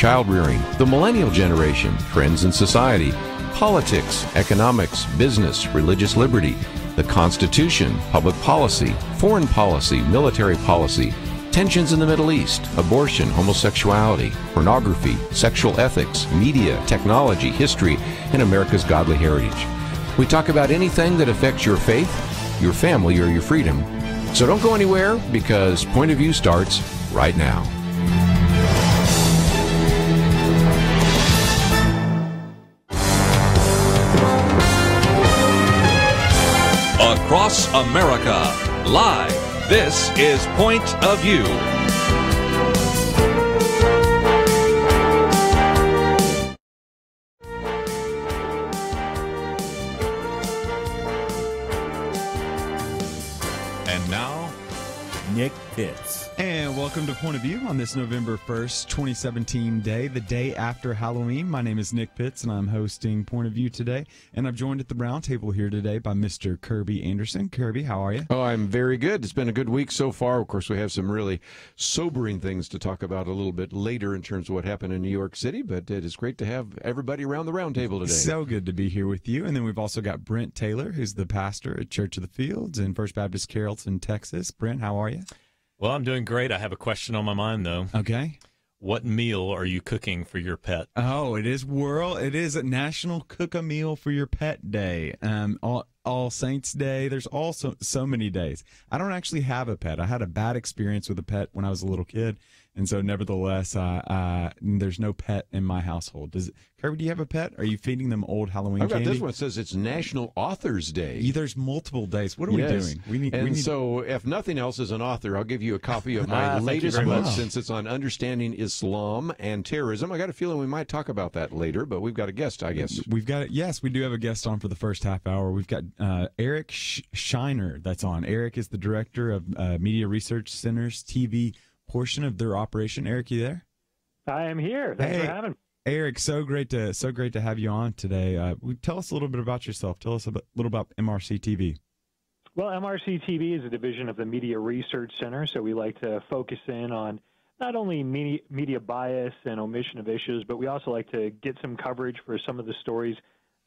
child rearing, the millennial generation, trends in society, politics, economics, business, religious liberty, the Constitution, public policy, foreign policy, military policy, tensions in the Middle East, abortion, homosexuality, pornography, sexual ethics, media, technology, history, and America's godly heritage. We talk about anything that affects your faith, your family, or your freedom. So don't go anywhere, because Point of View starts right now. Across America, live, this is Point of View. And now, Nick Pitts. And welcome to Point of View on this November 1st, 2017 day, the day after Halloween. My name is Nick Pitts, and I'm hosting Point of View today. And I'm joined at the roundtable here today by Mr. Kerby Anderson. Kerby, how are you? Oh, I'm very good. It's been a good week so far. Of course, we have some really sobering things to talk about a little bit later in terms of what happened in New York City, but it is great to have everybody around the roundtable today. So good to be here with you. And then we've also got Brent Taylor, who's the pastor at Church of the Fields in First Baptist Carrollton, Texas. Brent, how are you? Well, I'm doing great. I have a question on my mind, though. Okay. What meal are you cooking for your pet? Oh, it is a National Cook a Meal for Your Pet Day. All Saints Day. There's also so many days. I don't actually have a pet. I had a bad experience with a pet when I was a little kid, and so nevertheless, there's no pet in my household. Kirby, do you have a pet? Are you feeding them old Halloween candy? I've got this one. It says it's National Authors Day. There's multiple days. What are we doing? So, if nothing else, as an author, I'll give you a copy of my latest book, since it's on understanding Islam and terrorism. I got a feeling we might talk about that later, but we've got a guest, I guess. Yes, we do have a guest on for the first half hour. We've got Eric Scheiner that's on. Eric is the director of Media Research Center's TV portion of their operation. Eric, you there? I am here. Thanks for having me. Eric, so great to have you on today. Tell us a little bit about yourself. Tell us a little about MRCTV. Well, MRCTV is a division of the Media Research Center, so we like to focus in on not only media bias and omission of issues, but we also like to get some coverage for some of the stories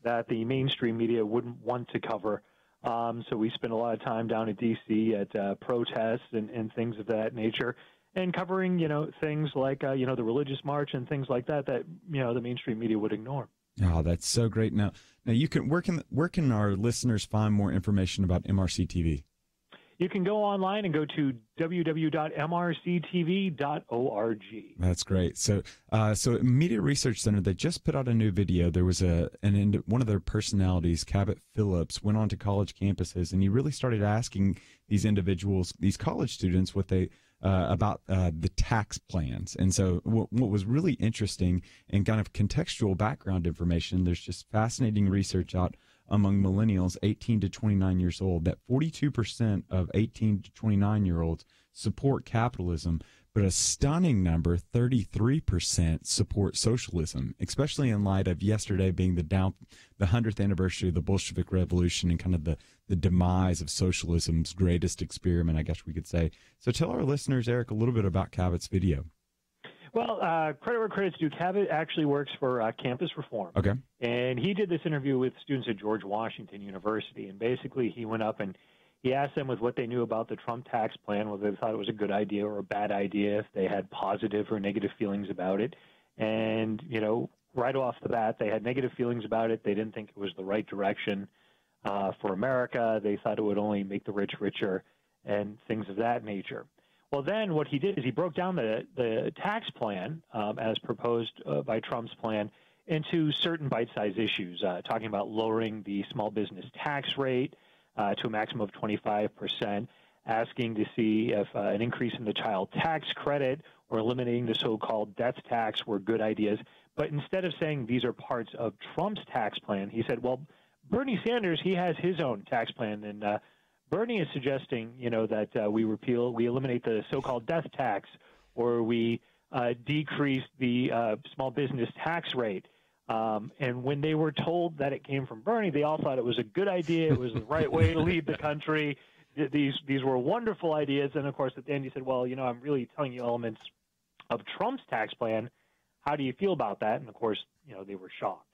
that the mainstream media wouldn't want to cover. So we spend a lot of time down at D.C. at protests and things of that nature, and covering, things like, the religious march and things like that, the mainstream media would ignore. Oh, that's so great. Now where can our listeners find more information about MRCTV? You can go online and go to www.mrctv.org. That's great. So Media Research Center, they just put out a new video. There was one of their personalities, Cabot Phillips, went on to college campuses, and he really started asking these individuals, these college students, what they about the tax plans. And so what was really interesting and kind of contextual background information, there's just fascinating research out among millennials 18 to 29 years old that 42% of 18 to 29-year-olds support capitalism, but a stunning number, 33%, support socialism, especially in light of yesterday being the 100th anniversary of the Bolshevik Revolution and kind of the demise of socialism's greatest experiment, I guess we could say. So tell our listeners, Eric, a little bit about Cabot's video. Well, credit where credit's due. Cabot actually works for Campus Reform. Okay. And he did this interview with students at George Washington University. And basically he went up and he asked them with what they knew about the Trump tax plan, whether they thought it was a good idea or a bad idea, if they had positive or negative feelings about it. And, right off the bat, they had negative feelings about it. They didn't think it was the right direction for America. They thought it would only make the rich richer and things of that nature. Well, then what he did is he broke down the tax plan as proposed by Trump's plan into certain bite-sized issues, talking about lowering the small business tax rate to a maximum of 25%, asking to see if an increase in the child tax credit or eliminating the so-called death tax were good ideas. But instead of saying these are parts of Trump's tax plan, he said, well, Bernie Sanders, he has his own tax plan, and Bernie is suggesting, that we eliminate the so-called death tax, or we decrease the small business tax rate. And when they were told that it came from Bernie, they all thought it was a good idea. It was the right way to lead the country. These were wonderful ideas. And, of course, at the end he said, well, I'm really telling you elements of Trump's tax plan. how do you feel about that? And of course, they were shocked.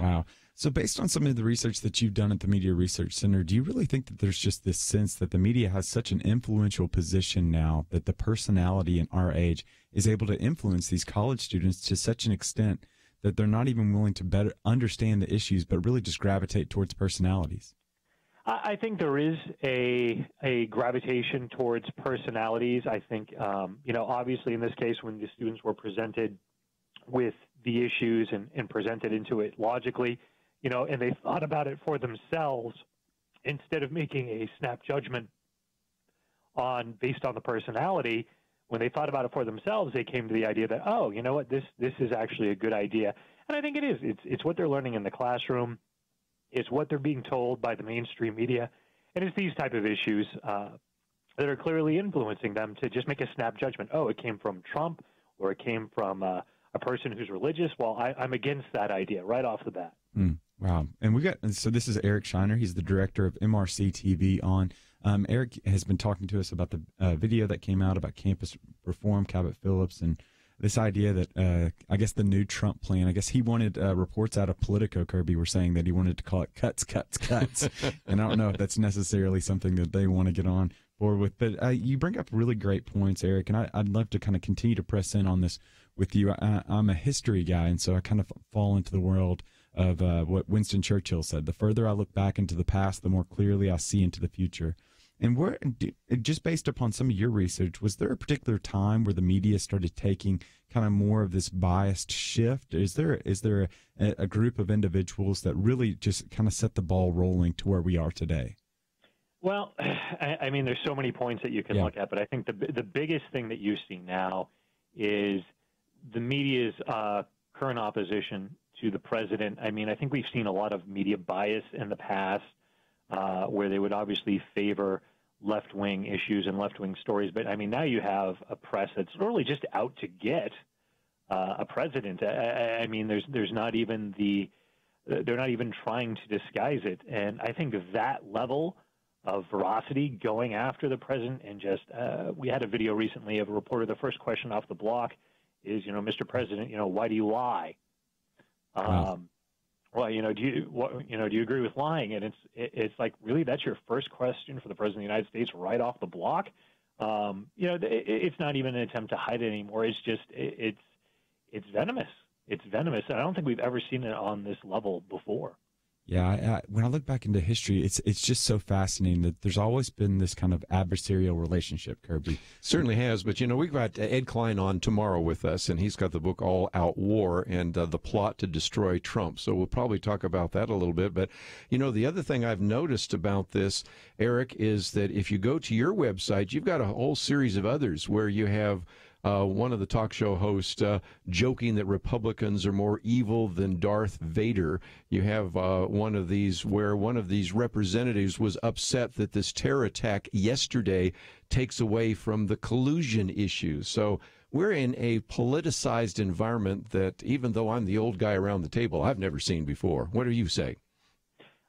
Wow. So based on some of the research that you've done at the Media Research Center, do you really think that there's just this sense that the media has such an influential position now that the personality in our age is able to influence these college students to such an extent that they're not even willing to better understand the issues, but really just gravitate towards personalities? I think there is a gravitation towards personalities. I think, obviously in this case, when the students were presented with the issues and presented into it logically, and they thought about it for themselves instead of making a snap judgment based on the personality. When they thought about it for themselves, they came to the idea that, oh, you know what, this is actually a good idea. And I think it is. It's what they're learning in the classroom. It's what they're being told by the mainstream media. And it's these type of issues that are clearly influencing them to just make a snap judgment. Oh, it came from Trump, or it came from a person who's religious. Well, I'm against that idea right off the bat. Wow. And so this is Eric Scheiner. He's the director of MRCTV on. Eric has been talking to us about the video that came out about campus reform, Cabot Phillips, and this idea that I guess the new Trump plan, I guess he wanted reports out of Politico, Kerby, were saying that he wanted to call it cuts. And I don't know if that's necessarily something that they want to get on board with. But you bring up really great points, Eric, and I'd love to kind of continue to press in on this with you. I'm a history guy, and so I kind of fall into the world of what Winston Churchill said. The further I look back into the past, the more clearly I see into the future. And just based upon some of your research, was there a particular time where the media started taking kind of more of this biased shift? Is there a group of individuals that really just kind of set the ball rolling to where we are today? Well, I mean, there's so many points that you can look at, but I think the biggest thing that you see now is the media's current opposition to the president. I mean, I think we've seen a lot of media bias in the past where they would obviously favor left-wing issues and left-wing stories. But, I mean, now you have a press that's really just out to get a president. I mean, there's not even they're not even trying to disguise it. And I think that level of veracity going after the president and just we had a video recently of a reporter, the first question off the block is, Mr. President, why do you lie? Well, do you agree with lying? And it's like, really, that's your first question for the president of the United States right off the block? It's not even an attempt to hide it anymore. It's just, it's venomous. It's venomous. And I don't think we've ever seen it on this level before. Yeah, when I look back into history, it's just so fascinating that there's always been this kind of adversarial relationship, Kerby. Certainly has, but we've got Ed Klein on tomorrow with us, and he's got the book All Out War and the plot to destroy Trump. So we'll probably talk about that a little bit. But, the other thing I've noticed about this, Eric, is that if you go to your website, you've got a whole series of others where you have one of the talk show hosts joking that Republicans are more evil than Darth Vader. You have one of these where one of these representatives was upset that this terror attack yesterday takes away from the collusion issue. So we're in a politicized environment that, even though I'm the old guy around the table, I've never seen before. What do you say?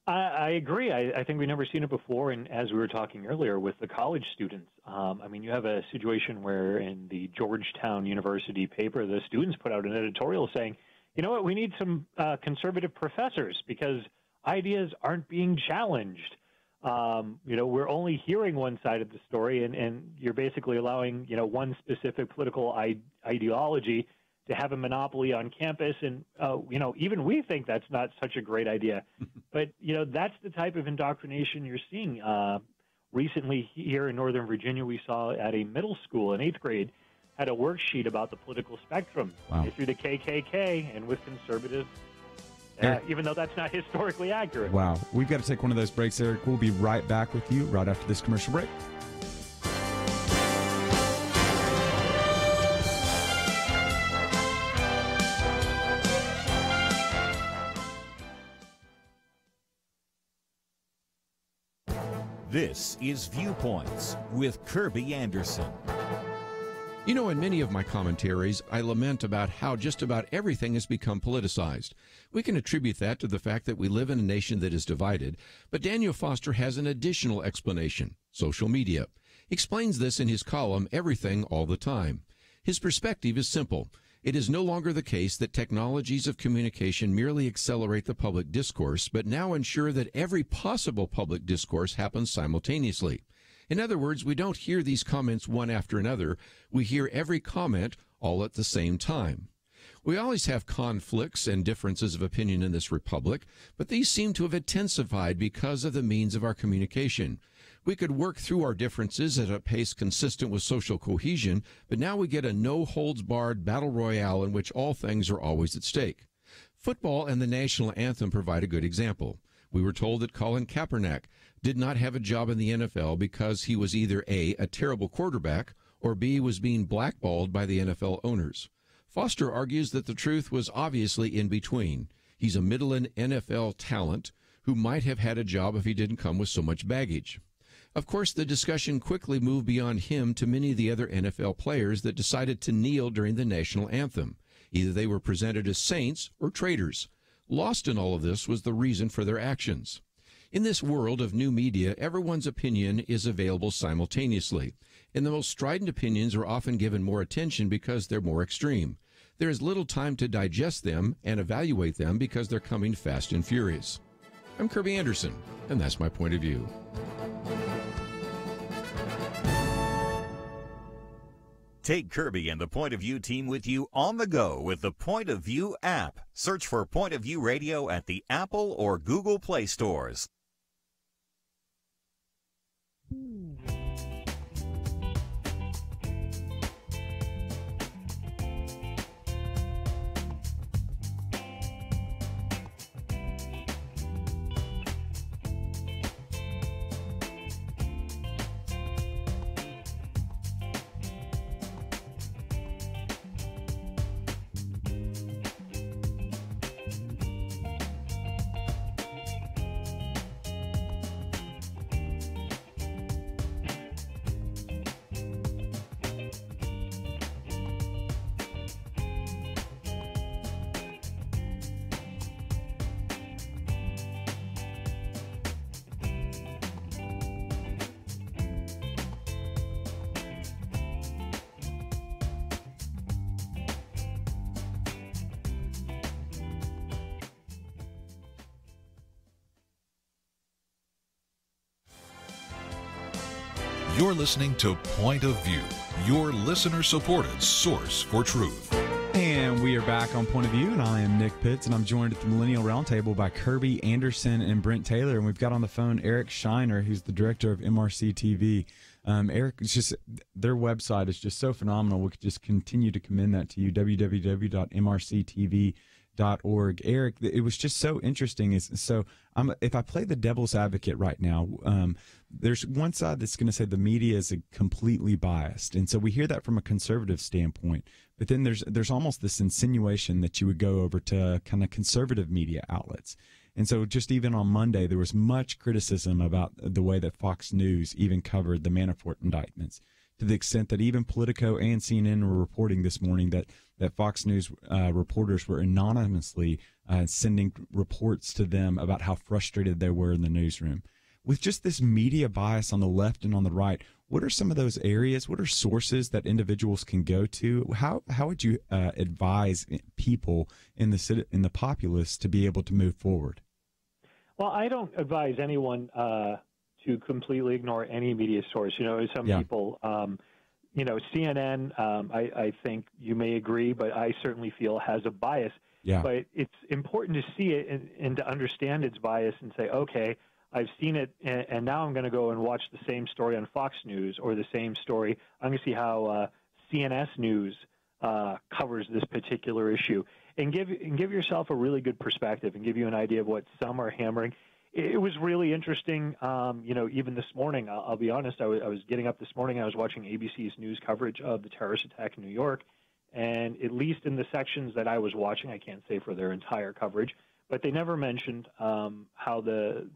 I agree. I think we've never seen it before. And as we were talking earlier with the college students, you have a situation where in the Georgetown University paper, the students put out an editorial saying, you know what, we need some conservative professors because ideas aren't being challenged. We're only hearing one side of the story, and you're basically allowing, one specific political ideology to have a monopoly on campus. And, even we think that's not such a great idea. But, that's the type of indoctrination you're seeing. Recently here in Northern Virginia, we saw at a middle school in 8th grade had a worksheet about the political spectrum. Wow. They threw the KKK and with conservatives, even though that's not historically accurate. Wow. We've got to take one of those breaks, Eric. We'll be right back with you right after this commercial break. This is Viewpoints with Kerby Anderson. In many of my commentaries, I lament about how just about everything has become politicized. We can attribute that to the fact that we live in a nation that is divided, but Daniel Foster has an additional explanation: social media. He explains this in his column, Everything All the Time. His perspective is simple. It is no longer the case that technologies of communication merely accelerate the public discourse, but now ensure that every possible public discourse happens simultaneously. In other words, we don't hear these comments one after another. We hear every comment all at the same time. We always have conflicts and differences of opinion in this republic, but these seem to have intensified because of the means of our communication. We could work through our differences at a pace consistent with social cohesion, but now we get a no-holds-barred battle royale in which all things are always at stake. Football and the national anthem provide a good example. We were told that Colin Kaepernick did not have a job in the NFL because he was either A, a terrible quarterback, or B, was being blackballed by the NFL owners. Foster argues that the truth was obviously in between. He's a middle-end NFL talent who might have had a job if he didn't come with so much baggage. Of course, the discussion quickly moved beyond him to many of the other NFL players that decided to kneel during the national anthem. Either they were presented as saints or traitors. Lost in all of this was the reason for their actions. In this world of new media, everyone's opinion is available simultaneously, and the most strident opinions are often given more attention because they're more extreme. There is little time to digest them and evaluate them because they're coming fast and furious. I'm Kerby Anderson, and that's my point of view. Take Kerby and the Point of View team with you on the go with the Point of View app. Search for Point of View Radio at the Apple or Google Play stores. You're listening to Point of View, your listener-supported source for truth. And we are back on Point of View, and I am Nick Pitts, and I'm joined at the Millennial Roundtable by Kerby Anderson and Brent Taylor, and we've got on the phone Eric Scheiner, who's the director of MRCTV. Eric, it's just their website is just so phenomenal. We could just continue to commend that to you, www.mrctv.org. Eric, it was just so interesting. If I play the devil's advocate right now, there's one side that's going to say the media is completely biased, and so we hear that from a conservative standpoint. But then there's almost this insinuation that you would go over to kind of conservative media outlets. And so just even on Monday, there was much criticism about the way that Fox News even covered the Manafort indictments, to the extent that even Politico and CNN were reporting this morning that Fox News reporters were anonymously sending reports to them about how frustrated they were in the newsroom. With just this media bias on the left and on the right, what are some of those areas? What are sources that individuals can go to? How would you advise people in the populace to be able to move forward? Well, I don't advise anyone to completely ignore any media source. Some people, CNN, I think you may agree, but I certainly feel has a bias. Yeah. But it's important to see it and to understand its bias and say, okay, I've seen it, and now I'm going to go and watch the same story on Fox News or the same story. I'm going to see how CNS News covers this particular issue, and give yourself a really good perspective and give you an idea of what some are hammering. It was really interesting. Even this morning, I'll be honest, I was getting up this morning, I was watching ABC's news coverage of the terrorist attack in New York, and at least in the sections that I was watching, I can't say for their entire coverage, but they never mentioned how the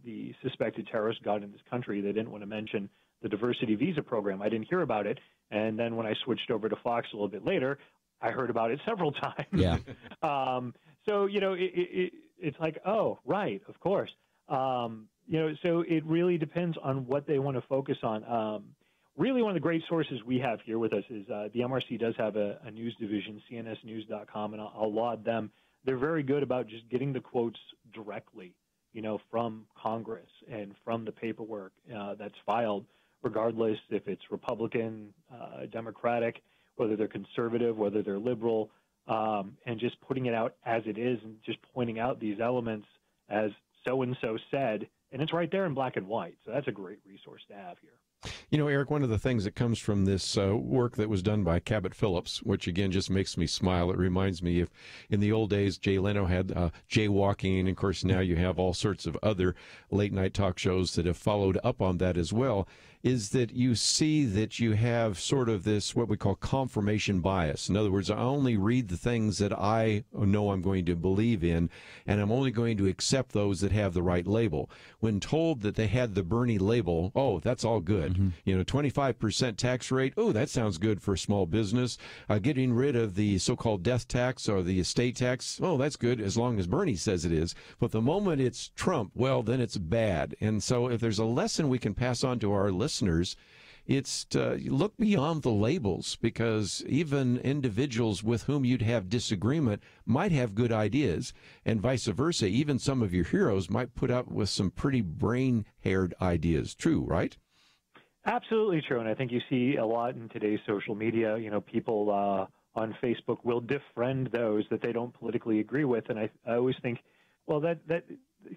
suspected terrorists got in this country. They didn't want to mention the diversity visa program. I didn't hear about it. And then when I switched over to Fox a little bit later, I heard about it several times. Yeah. It's like, oh, right, of course. So it really depends on what they want to focus on. really one of the great sources we have here with us is the MRC does have a news division, cnsnews.com, and I'll laud them. They're very good about just getting the quotes directly, from Congress and from the paperwork that's filed, regardless if it's Republican, Democratic, whether they're conservative, whether they're liberal, and just putting it out as it is and just pointing out these elements as so-and-so said, and it's right there in black and white. So that's a great resource to have here. Eric, one of the things that comes from this work that was done by Cabot Phillips, which again just makes me smile. It reminds me of in the old days, Jay Leno had jaywalking, and of course now you have all sorts of other late night talk shows that have followed up on that as well, is that you see that you have sort of this, what we call confirmation bias. In other words, I only read the things that I know I'm going to believe in, and I'm only going to accept those that have the right label. When told that they had the Bernie label, oh, that's all good. 25% tax rate, oh, that sounds good for a small business. Getting rid of the so-called death tax or the estate tax, oh, that's good as long as Bernie says it is. But the moment it's Trump, well, then it's bad. And so if there's a lesson we can pass on to our listeners, it's to look beyond the labels, because even individuals with whom you'd have disagreement might have good ideas, and vice versa. Even some of your heroes might put up with some pretty brain-haired ideas. True, right? Absolutely true, and I think you see a lot in today's social media. People on Facebook will defriend those that they don't politically agree with, and I always think, well, that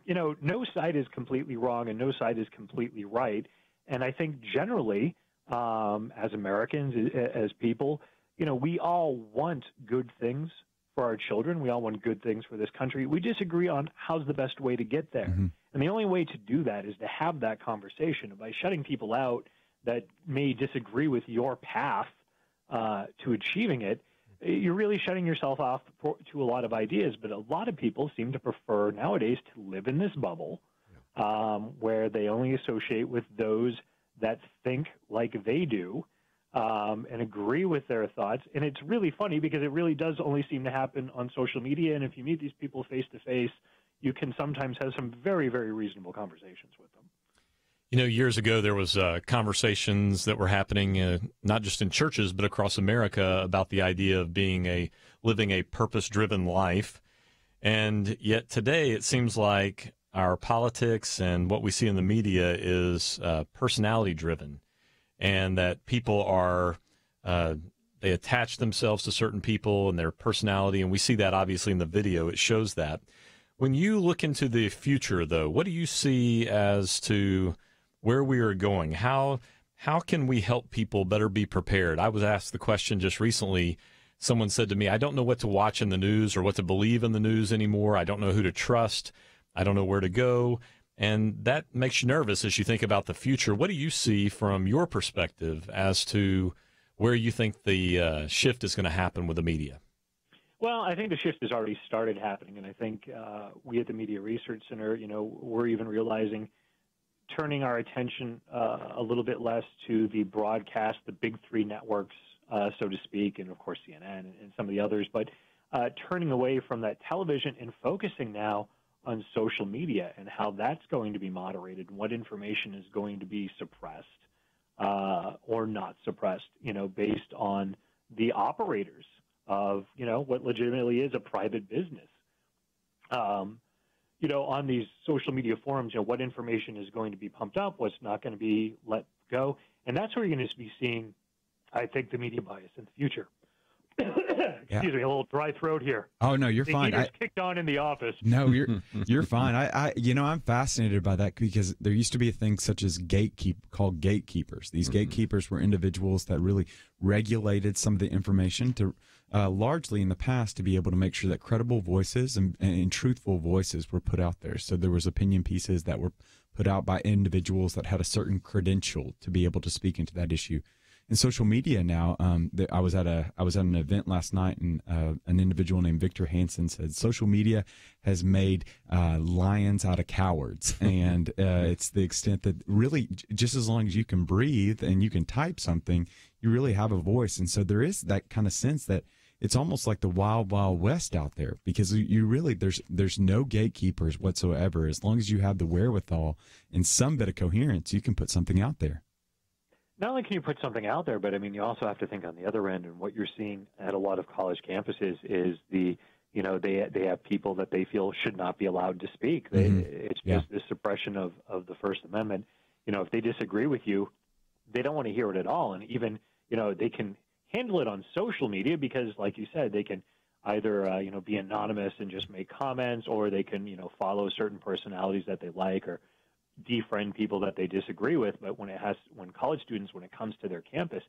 no side is completely wrong and no side is completely right. And I think generally, as Americans, as people, we all want good things for our children. We all want good things for this country. We disagree on how's the best way to get there. Mm-hmm. And the only way to do that is to have that conversation. By shutting people out that may disagree with your path to achieving it, you're really shutting yourself off to a lot of ideas. But a lot of people seem to prefer nowadays to live in this bubble where they only associate with those that think like they do and agree with their thoughts. And it's really funny because it really does only seem to happen on social media. And if you meet these people face to face, you can sometimes have some very, very reasonable conversations with them. Years ago, there was conversations that were happening, not just in churches, but across America, about the idea of living a purpose-driven life. And yet today, it seems like our politics and what we see in the media is personality-driven, and that people are they attach themselves to certain people and their personality, and we see that obviously in the video. It shows that. When you look into the future, though, what do you see as to where we are going? How can we help people better be prepared? I was asked the question just recently. Someone said to me, I don't know what to watch in the news or what to believe in the news anymore. I don't know who to trust. I don't know where to go. And that makes you nervous as you think about the future. What do you see from your perspective as to where you think the shift is going to happen with the media? Well, I think the shift has already started happening, and I think we at the Media Research Center, we're even realizing turning our attention a little bit less to the broadcast, the big three networks, so to speak, and of course CNN and some of the others, but turning away from that television and focusing now on social media and how that's going to be moderated and what information is going to be suppressed or not suppressed, based on the operators of, what legitimately is a private business. On these social media forums, what information is going to be pumped up, what's not going to be let go. And that's where you're going to be seeing, I think, the media bias in the future. Excuse me, a little dry throat here. Oh, no, you're fine. I kicked on in the office. No, you're fine. I'm fascinated by that because there used to be a thing such as called gatekeepers. These gatekeepers were individuals that really regulated some of the information to largely in the past to be able to make sure that credible voices and truthful voices were put out there. So there was opinion pieces that were put out by individuals that had a certain credential to be able to speak into that issue. In social media now, I was at an event last night, and an individual named Victor Hansen said social media has made lions out of cowards, and it's the extent that really just as long as you can breathe and you can type something, you really have a voice. And so there is that kind of sense that it's almost like the wild, wild west out there, because you really there's no gatekeepers whatsoever. As long as you have the wherewithal and some bit of coherence, you can put something out there. Not only can you put something out there, but I mean, you also have to think on the other end. And what you're seeing at a lot of college campuses is they have people that they feel should not be allowed to speak. It's just this suppression of the First Amendment. If they disagree with you, they don't want to hear it at all. And even, they can handle it on social media because, like you said, they can either, be anonymous and just make comments, or they can, follow certain personalities that they like or defriend people that they disagree with. But when college students, when it comes to their campus,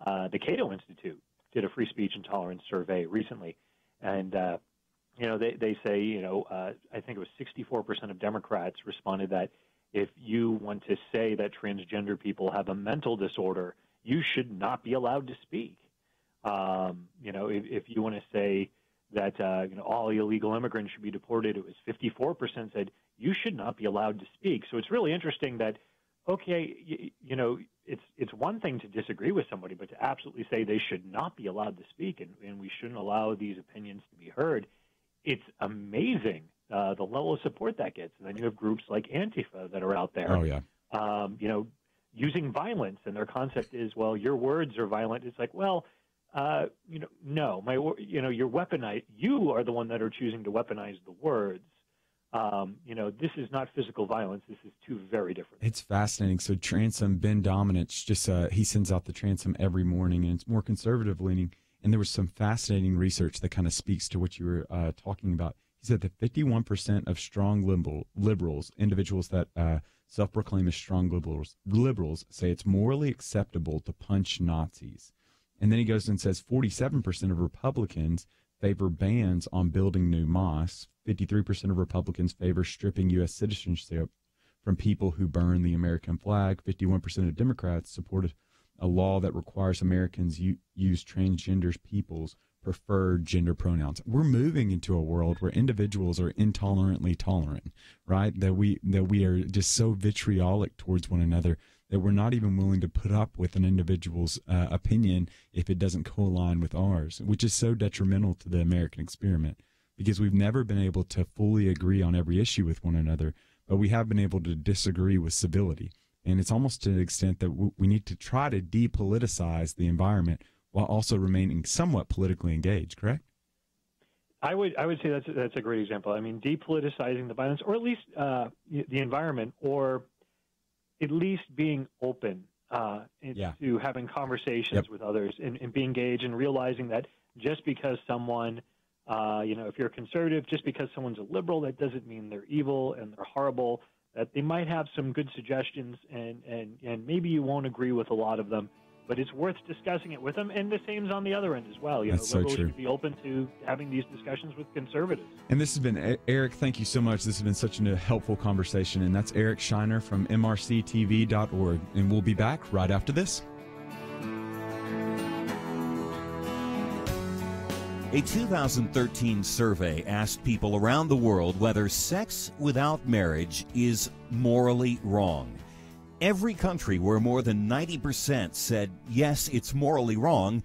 the Cato Institute did a free speech and tolerance survey recently. And, they say, I think it was 64% of Democrats responded that if you want to say that transgender people have a mental disorder, you should not be allowed to speak. If you want to say that, all illegal immigrants should be deported, it was 54% said you should not be allowed to speak. So it's really interesting that, okay, it's one thing to disagree with somebody, but to absolutely say they should not be allowed to speak and we shouldn't allow these opinions to be heard, it's amazing the level of support that gets. And then you have groups like Antifa that are out there, using violence, and their concept is, well, your words are violent. It's like, well, no, you're weaponized. You are the one that are choosing to weaponize the words. This is not physical violence. This is two very different things. It's fascinating. So Transom, Ben Dominance, just he sends out the Transom every morning, and it's more conservative leaning. And there was some fascinating research that kind of speaks to what you were talking about. He said that 51% of strong liberals, individuals that self-proclaim as strong liberals, say it's morally acceptable to punch Nazis. And then he goes and says 47% of Republicans favor bans on building new mosques. 53% of Republicans favor stripping U.S. citizenship from people who burn the American flag. 51% of Democrats supported a law that requires Americans use transgender people's preferred gender pronouns. We're moving into a world where individuals are intolerantly tolerant, right? That we are just so vitriolic towards one another that we're not even willing to put up with an individual's opinion if it doesn't co-align with ours, which is so detrimental to the American experiment, because we've never been able to fully agree on every issue with one another, but we have been able to disagree with civility. And it's almost to the extent that we need to try to depoliticize the environment while also remaining somewhat politically engaged, correct? I would say that's a great example. I mean, depoliticizing the violence, or at least the environment, or at least being open to having conversations with others and being engaged, and realizing that just because someone, if you're a conservative, just because someone's a liberal, that doesn't mean they're evil and they're horrible. That they might have some good suggestions, and maybe you won't agree with a lot of them, but it's worth discussing it with them. And the same's on the other end as well. That's so liberals true. should be open to having these discussions with conservatives. And this has been, Eric, thank you so much. This has been such a helpful conversation. And that's Eric Scheiner from MRCTV.org. And we'll be back right after this. A 2013 survey asked people around the world whether sex without marriage is morally wrong. Every country where more than 90% said, yes, it's morally wrong,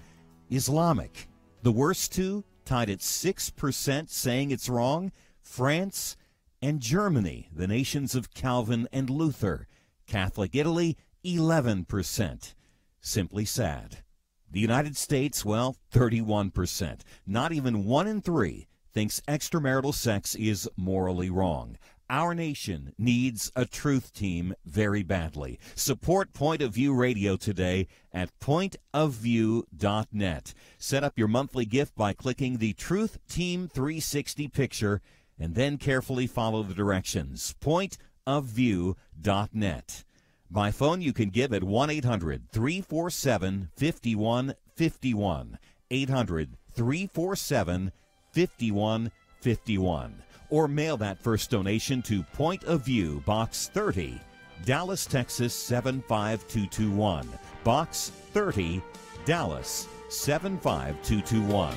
Islamic. The worst two, tied at 6% saying it's wrong, France and Germany, the nations of Calvin and Luther. Catholic Italy, 11%. Simply sad. The United States, well, 31%. Not even 1 in 3 thinks extramarital sex is morally wrong. Our nation needs a truth team very badly. Support Point of View Radio today at pointofview.net. Set up your monthly gift by clicking the Truth Team 360 picture and then carefully follow the directions. pointofview.net. By phone, you can give at 1-800-347-5151. 800-347-5151. Or mail that first donation to Point of View, Box 30, Dallas, Texas 75221. Box 30, Dallas 75221.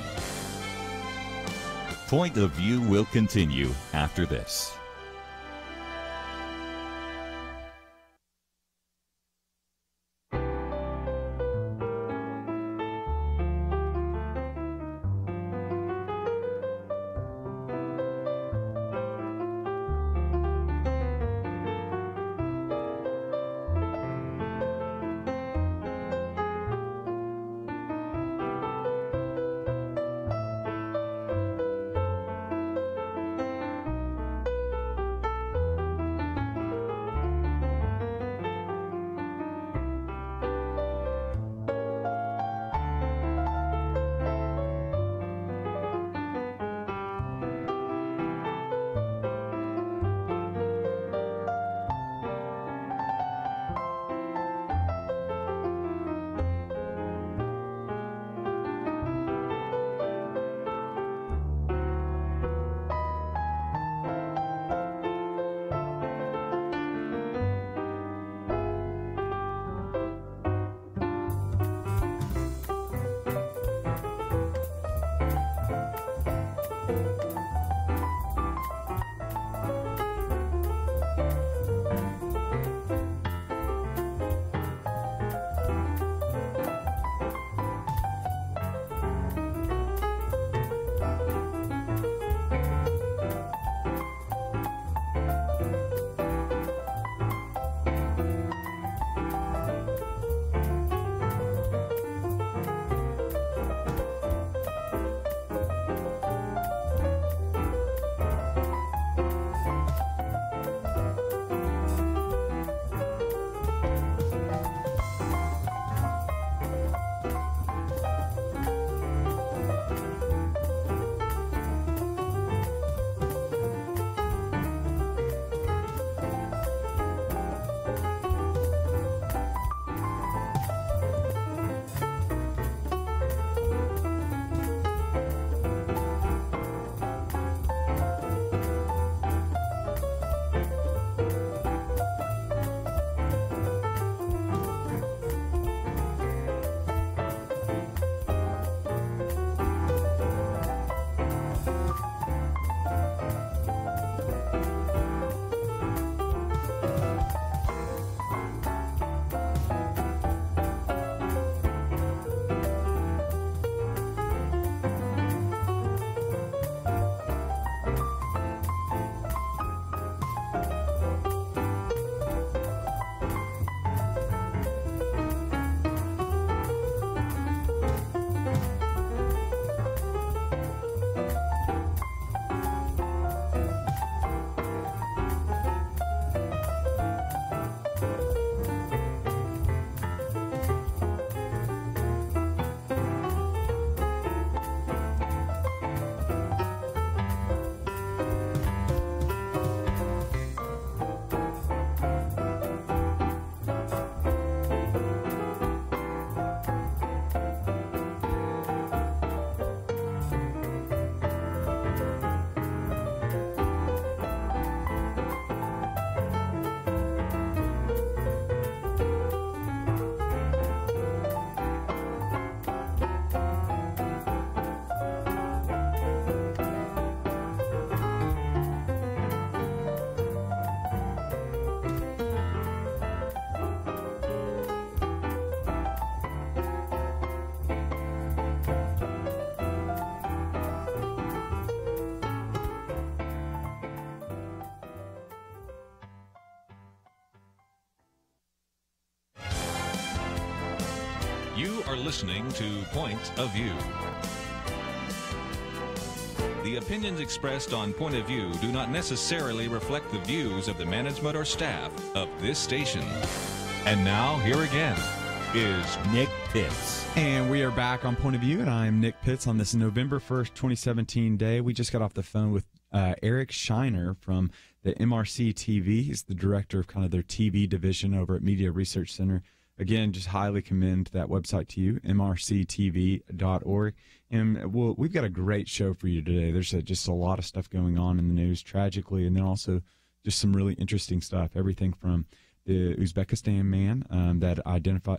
Point of View will continue after this. are listening to Point of View. The opinions expressed on Point of View do not necessarily reflect the views of the management or staff of this station. And now, here again is Nick Pitts. And we are back on Point of View, and I'm Nick Pitts on this November 1st, 2017 day. We just got off the phone with Eric Scheiner from the MRCTV. He's the director of kind of their TV division over at Media Research Center. Again, just highly commend that website to you, mrctv.org. And we've got a great show for you today. There's just a lot of stuff going on in the news, tragically, and then also just some really interesting stuff. Everything from the Uzbekistan man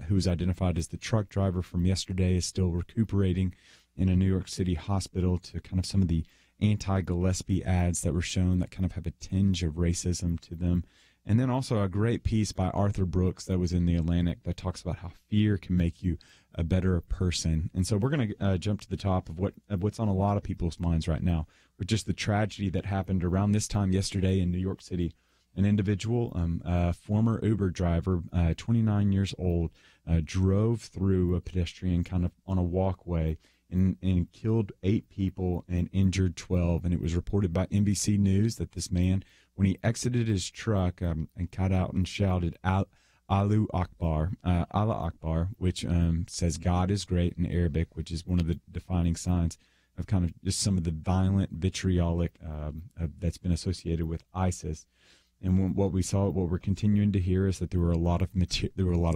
who was identified as the truck driver from yesterday is still recuperating in a New York City hospital, to kind of some of the anti-Gillespie ads that were shown that kind of have a tinge of racism to them. And then also a great piece by Arthur Brooks that was in the Atlantic that talks about how fear can make you a better person. And so we're going to jump to the top of what's on a lot of people's minds right now, with just the tragedy that happened around this time yesterday in New York City. An individual, a former Uber driver, 29 years old, drove through a pedestrian kind of on a walkway and killed 8 people and injured 12. And it was reported by NBC News that this man, when he exited his truck and got out and shouted Allahu Akbar, Allah Akbar, which says God is great in Arabic, which is one of the defining signs of kind of just some of the violent vitriolic that's been associated with ISIS. And what we're continuing to hear is that there were a lot of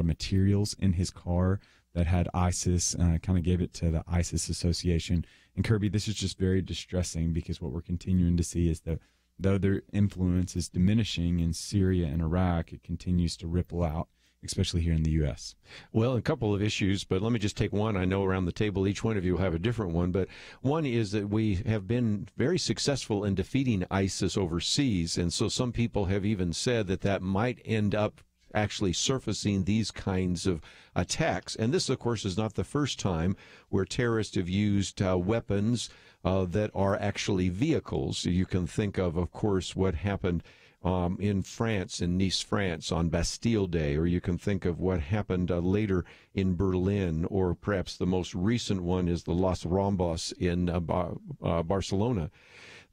materials in his car that had ISIS, kind of gave it to the ISIS association. And Kerby, this is just very distressing, because what we're continuing to see is that though their influence is diminishing in Syria and Iraq, it continues to ripple out, especially here in the U.S. Well, a couple of issues, but let me just take one. I know around the table each one of you will have a different one, but one is that we have been very successful in defeating ISIS overseas, and so some people have even said that might end up actually surfacing these kinds of attacks. And this, of course, is not the first time where terrorists have used weapons that are actually vehicles. You can think of course, what happened in France, in Nice, France, on Bastille Day, or you can think of what happened later in Berlin, or perhaps the most recent one is the Los Rombos in Barcelona.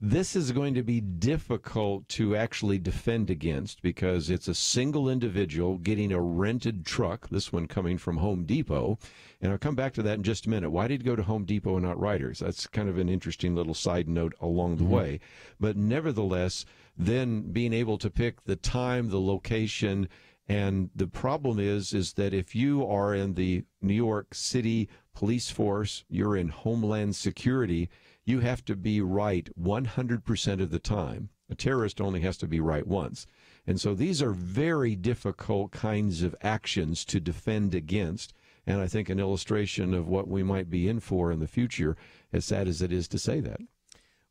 This is going to be difficult to actually defend against, because it's a single individual getting a rented truck, this one coming from Home Depot. And I'll come back to that in just a minute. Why did he go to Home Depot and not Ryder's? That's kind of an interesting little side note along the way. But nevertheless, then being able to pick the time, the location, and the problem is that if you are in the New York City police force, you're in Homeland Security, you have to be right 100% of the time. A terrorist only has to be right once. And so these are very difficult kinds of actions to defend against. And I think an illustration of what we might be in for in the future, as sad as it is to say that.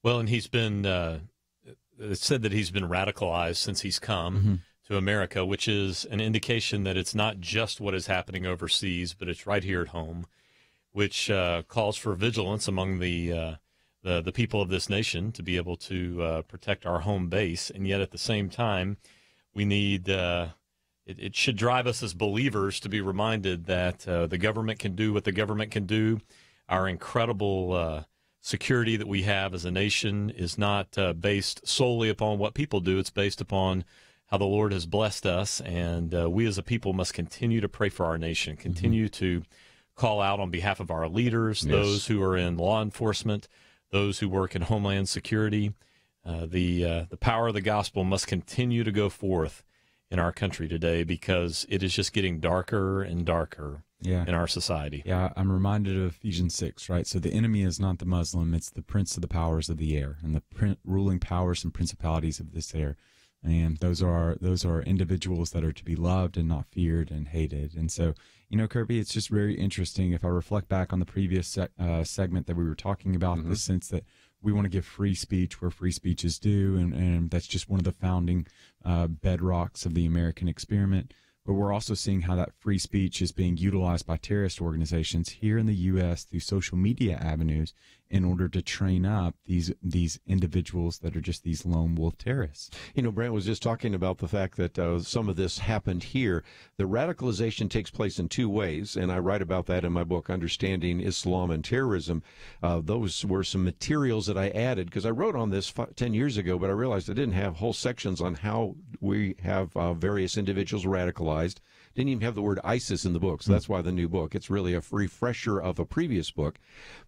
Well, and he's been, it's said that he's been radicalized since he's come to America, which is an indication that it's not just what is happening overseas, but it's right here at home, which calls for vigilance among the people of this nation to be able to protect our home base. And yet at the same time, we need, it should drive us as believers to be reminded that the government can do what the government can do. Our incredible security that we have as a nation is not based solely upon what people do. It's based upon how the Lord has blessed us. And we as a people must continue to pray for our nation, continue to call out on behalf of our leaders, those who are in law enforcement, those who work in Homeland Security. The power of the gospel must continue to go forth in our country today, because it is just getting darker and darker in our society. Yeah, I'm reminded of Ephesians 6, right? So the enemy is not the Muslim, it's the prince of the powers of the air, and the ruling powers and principalities of this air. And those are individuals that are to be loved and not feared and hated. And so, you know, Kerby, it's just very interesting. If I reflect back on the previous segment that we were talking about, in the sense that we want to give free speech where free speech is due, and that's just one of the founding bedrocks of the American experiment. but we're also seeing how that free speech is being utilized by terrorist organizations here in the U.S. through social media avenues in order to train up these individuals that are just these lone wolf terrorists. You know, Brent was just talking about the fact that some of this happened here. The radicalization takes place in two ways, and I write about that in my book, Understanding Islam and Terrorism. Those were some materials that I added, because I wrote on this 10 years ago, but I realized I didn't have whole sections on how we have various individuals radicalized. Didn't even have the word ISIS in the book, so that's why the new book. It's really a refresher of a previous book.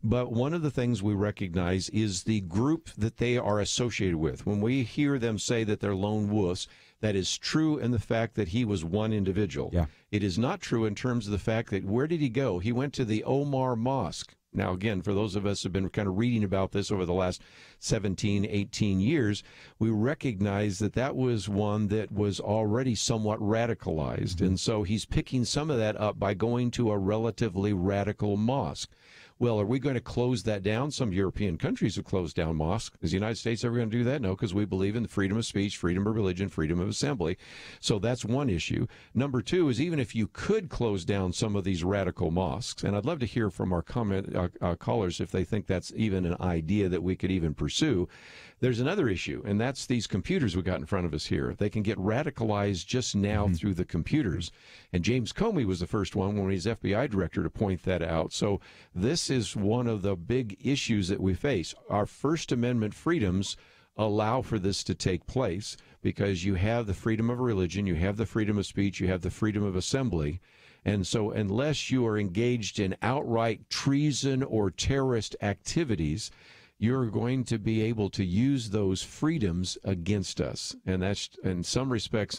But one of the things we recognize is the group that they are associated with. When we hear them say that they're lone wolves, that is true in the fact that he was one individual. Yeah. It is not true in terms of the fact that where did he go? He went to the Omar Mosque. Now, again, for those of us who have been kind of reading about this over the last 17, 18 years, we recognize that that was one that was already somewhat radicalized. And so he's picking some of that up by going to a relatively radical mosque. Well, are we going to close that down? Some European countries have closed down mosques. Is the United States ever going to do that? No, because we believe in the freedom of speech, freedom of religion, freedom of assembly. So that's one issue. Number two is, even if you could close down some of these radical mosques, and I'd love to hear from our callers if they think that's even an idea that we could even pursue. There's another issue, and that's these computers we got in front of us here. They can get radicalized just now through the computers. And James Comey was the first one, when he's FBI director, to point that out. So this is one of the big issues that we face. Our First Amendment freedoms allow for this to take place, because you have the freedom of religion, you have the freedom of speech, you have the freedom of assembly. And so unless you are engaged in outright treason or terrorist activities, you're going to be able to use those freedoms against us. And that's, in some respects,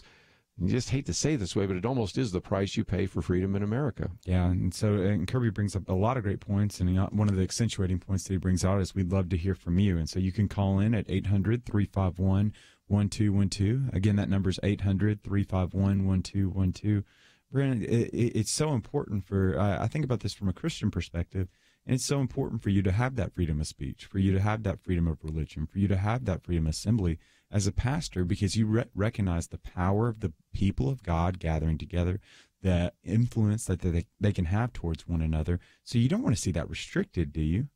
you just hate to say this way, but it almost is the price you pay for freedom in America. Yeah, and Kerby brings up a lot of great points, and one of the accentuating points that he brings out is we'd love to hear from you. And so you can call in at 800-351-1212. Again, that number is 800-351-1212. Brandon, it's so important for, I think about this from a Christian perspective, and it's so important for you to have that freedom of speech, for you to have that freedom of religion, for you to have that freedom of assembly as a pastor, because you recognize the power of the people of God gathering together, the influence that they can have towards one another. So you don't want to see that restricted, do you?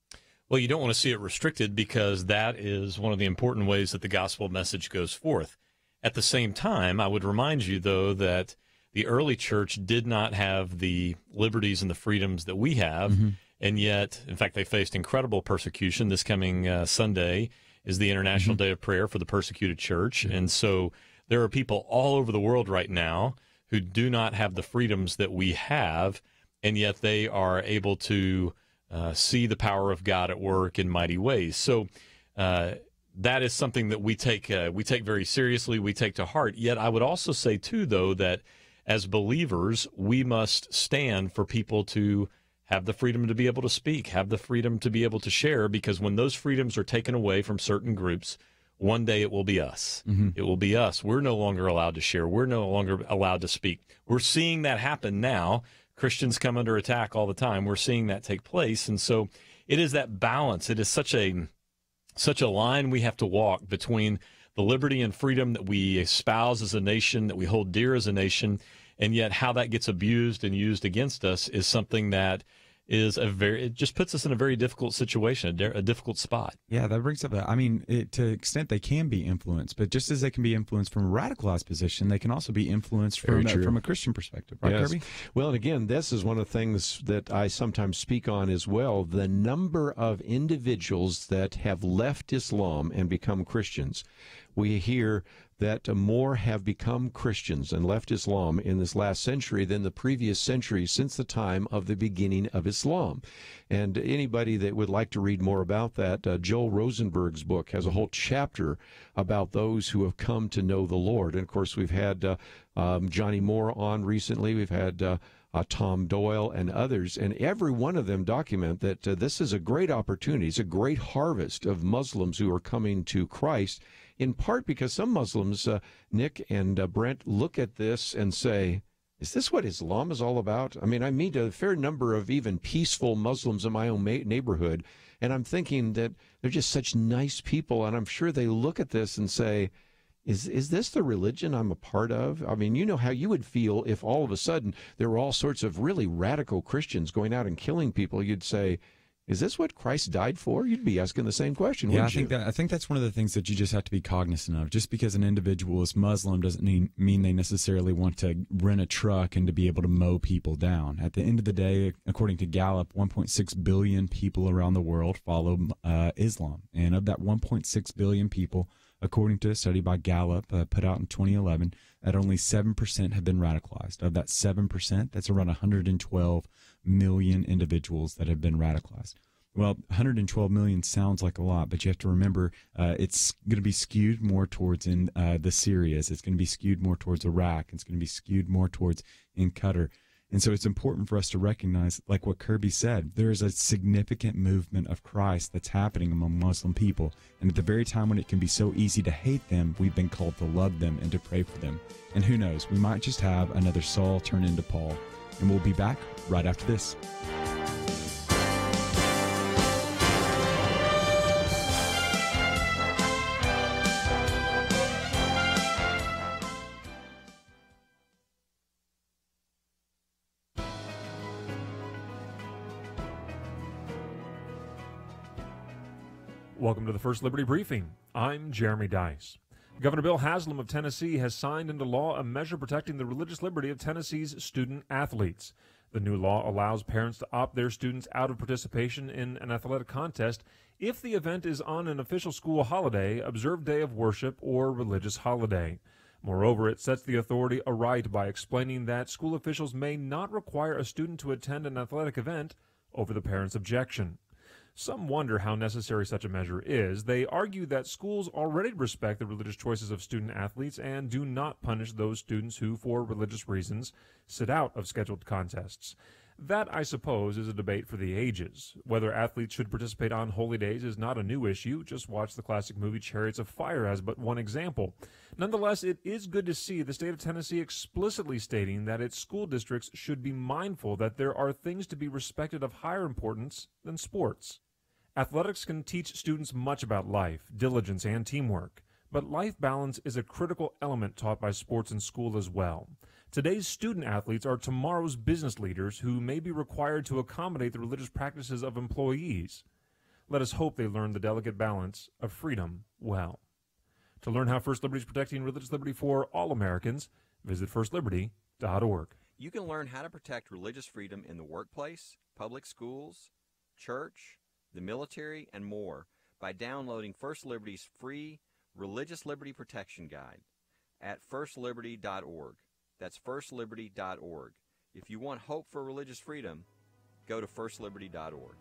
Well, you don't want to see it restricted, because that is one of the important ways that the gospel message goes forth. At the same time, I would remind you, though, that the early church did not have the liberties and the freedoms that we have. And yet, in fact, they faced incredible persecution. This coming Sunday is the International Day of Prayer for the Persecuted Church. And so there are people all over the world right now who do not have the freedoms that we have, and yet they are able to see the power of God at work in mighty ways. So that is something that we take very seriously, we take to heart. Yet I would also say, too, though, that as believers, we must stand for people to have the freedom to be able to speak, have the freedom to be able to share, because when those freedoms are taken away from certain groups, one day it will be us. It will be us. We're no longer allowed to share. We're no longer allowed to speak. We're seeing that happen now. Christians come under attack all the time. We're seeing that take place. And so it is that balance. It is such a line we have to walk between the liberty and freedom that we espouse as a nation, that we hold dear as a nation, and yet how that gets abused and used against us is something that is it just puts us in a very difficult situation, a difficult spot. Yeah, that brings up to the extent they can be influenced, but just as they can be influenced from a radicalized position, they can also be influenced from a Christian perspective, right, yes. Kerby? Well, and again, this is one of the things that I sometimes speak on as well, the number of individuals that have left Islam and become Christians. We hear that more have become Christians and left Islam in this last century than the previous century since the time of the beginning of Islam. And anybody that would like to read more about that, Joel Rosenberg's book has a whole chapter about those who have come to know the Lord. And, of course, we've had Johnny Moore on recently. We've had Tom Doyle and others, and every one of them document that this is a great opportunity. It's a great harvest of Muslims who are coming to Christ, in part because some Muslims, Nick and Brent, look at this and say, is this what Islam is all about? I mean, I meet a fair number of even peaceful Muslims in my own neighborhood, and I'm thinking that they're just such nice people, and I'm sure they look at this and say, is this the religion I'm a part of? I mean, you know how you would feel if all of a sudden there were all sorts of really radical Christians going out and killing people. You'd say, is this what Christ died for? You'd be asking the same question, wouldn't you? I think that's one of the things that you just have to be cognizant of. Just because an individual is Muslim doesn't mean they necessarily want to rent a truck and to be able to mow people down. At the end of the day, according to Gallup, 1.6 billion people around the world follow Islam. And of that 1.6 billion people, according to a study by Gallup put out in 2011, that only 7% have been radicalized. Of that 7%, that's around 112 million individuals that have been radicalized. Well, 112 million sounds like a lot, but you have to remember it's going to be skewed more towards in the Syrias. It's going to be skewed more towards Iraq. It's going to be skewed more towards in Qatar. And so it's important for us to recognize, like what Kerby said, there is a significant movement of Christ that's happening among Muslim people. And at the very time when it can be so easy to hate them, we've been called to love them and to pray for them. And who knows, we might just have another Saul turn into Paul. And we'll be back right after this. Welcome to the First Liberty Briefing. I'm Jeremy Dice. Governor Bill Haslam of Tennessee has signed into law a measure protecting the religious liberty of Tennessee's student athletes. The new law allows parents to opt their students out of participation in an athletic contest if the event is on an official school holiday, observed day of worship, or religious holiday. Moreover, it sets the authority aright by explaining that school officials may not require a student to attend an athletic event over the parent's objection. Some wonder how necessary such a measure is. They argue that schools already respect the religious choices of student athletes and do not punish those students who, for religious reasons, sit out of scheduled contests. That, I suppose, is a debate for the ages. Whether athletes should participate on holy days is not a new issue. Just watch the classic movie Chariots of Fire as but one example. Nonetheless, it is good to see the state of Tennessee explicitly stating that its school districts should be mindful that there are things to be respected of higher importance than sports. Athletics can teach students much about life, diligence, and teamwork, but life balance is a critical element taught by sports in school as well. Today's student athletes are tomorrow's business leaders who may be required to accommodate the religious practices of employees. Let us hope they learn the delicate balance of freedom well. To learn how First Liberty is protecting religious liberty for all Americans, visit firstliberty.org. You can learn how to protect religious freedom in the workplace, public schools, church, the military, and more by downloading First Liberty's free Religious Liberty Protection Guide at firstliberty.org. That's firstliberty.org. If you want hope for religious freedom, go to firstliberty.org.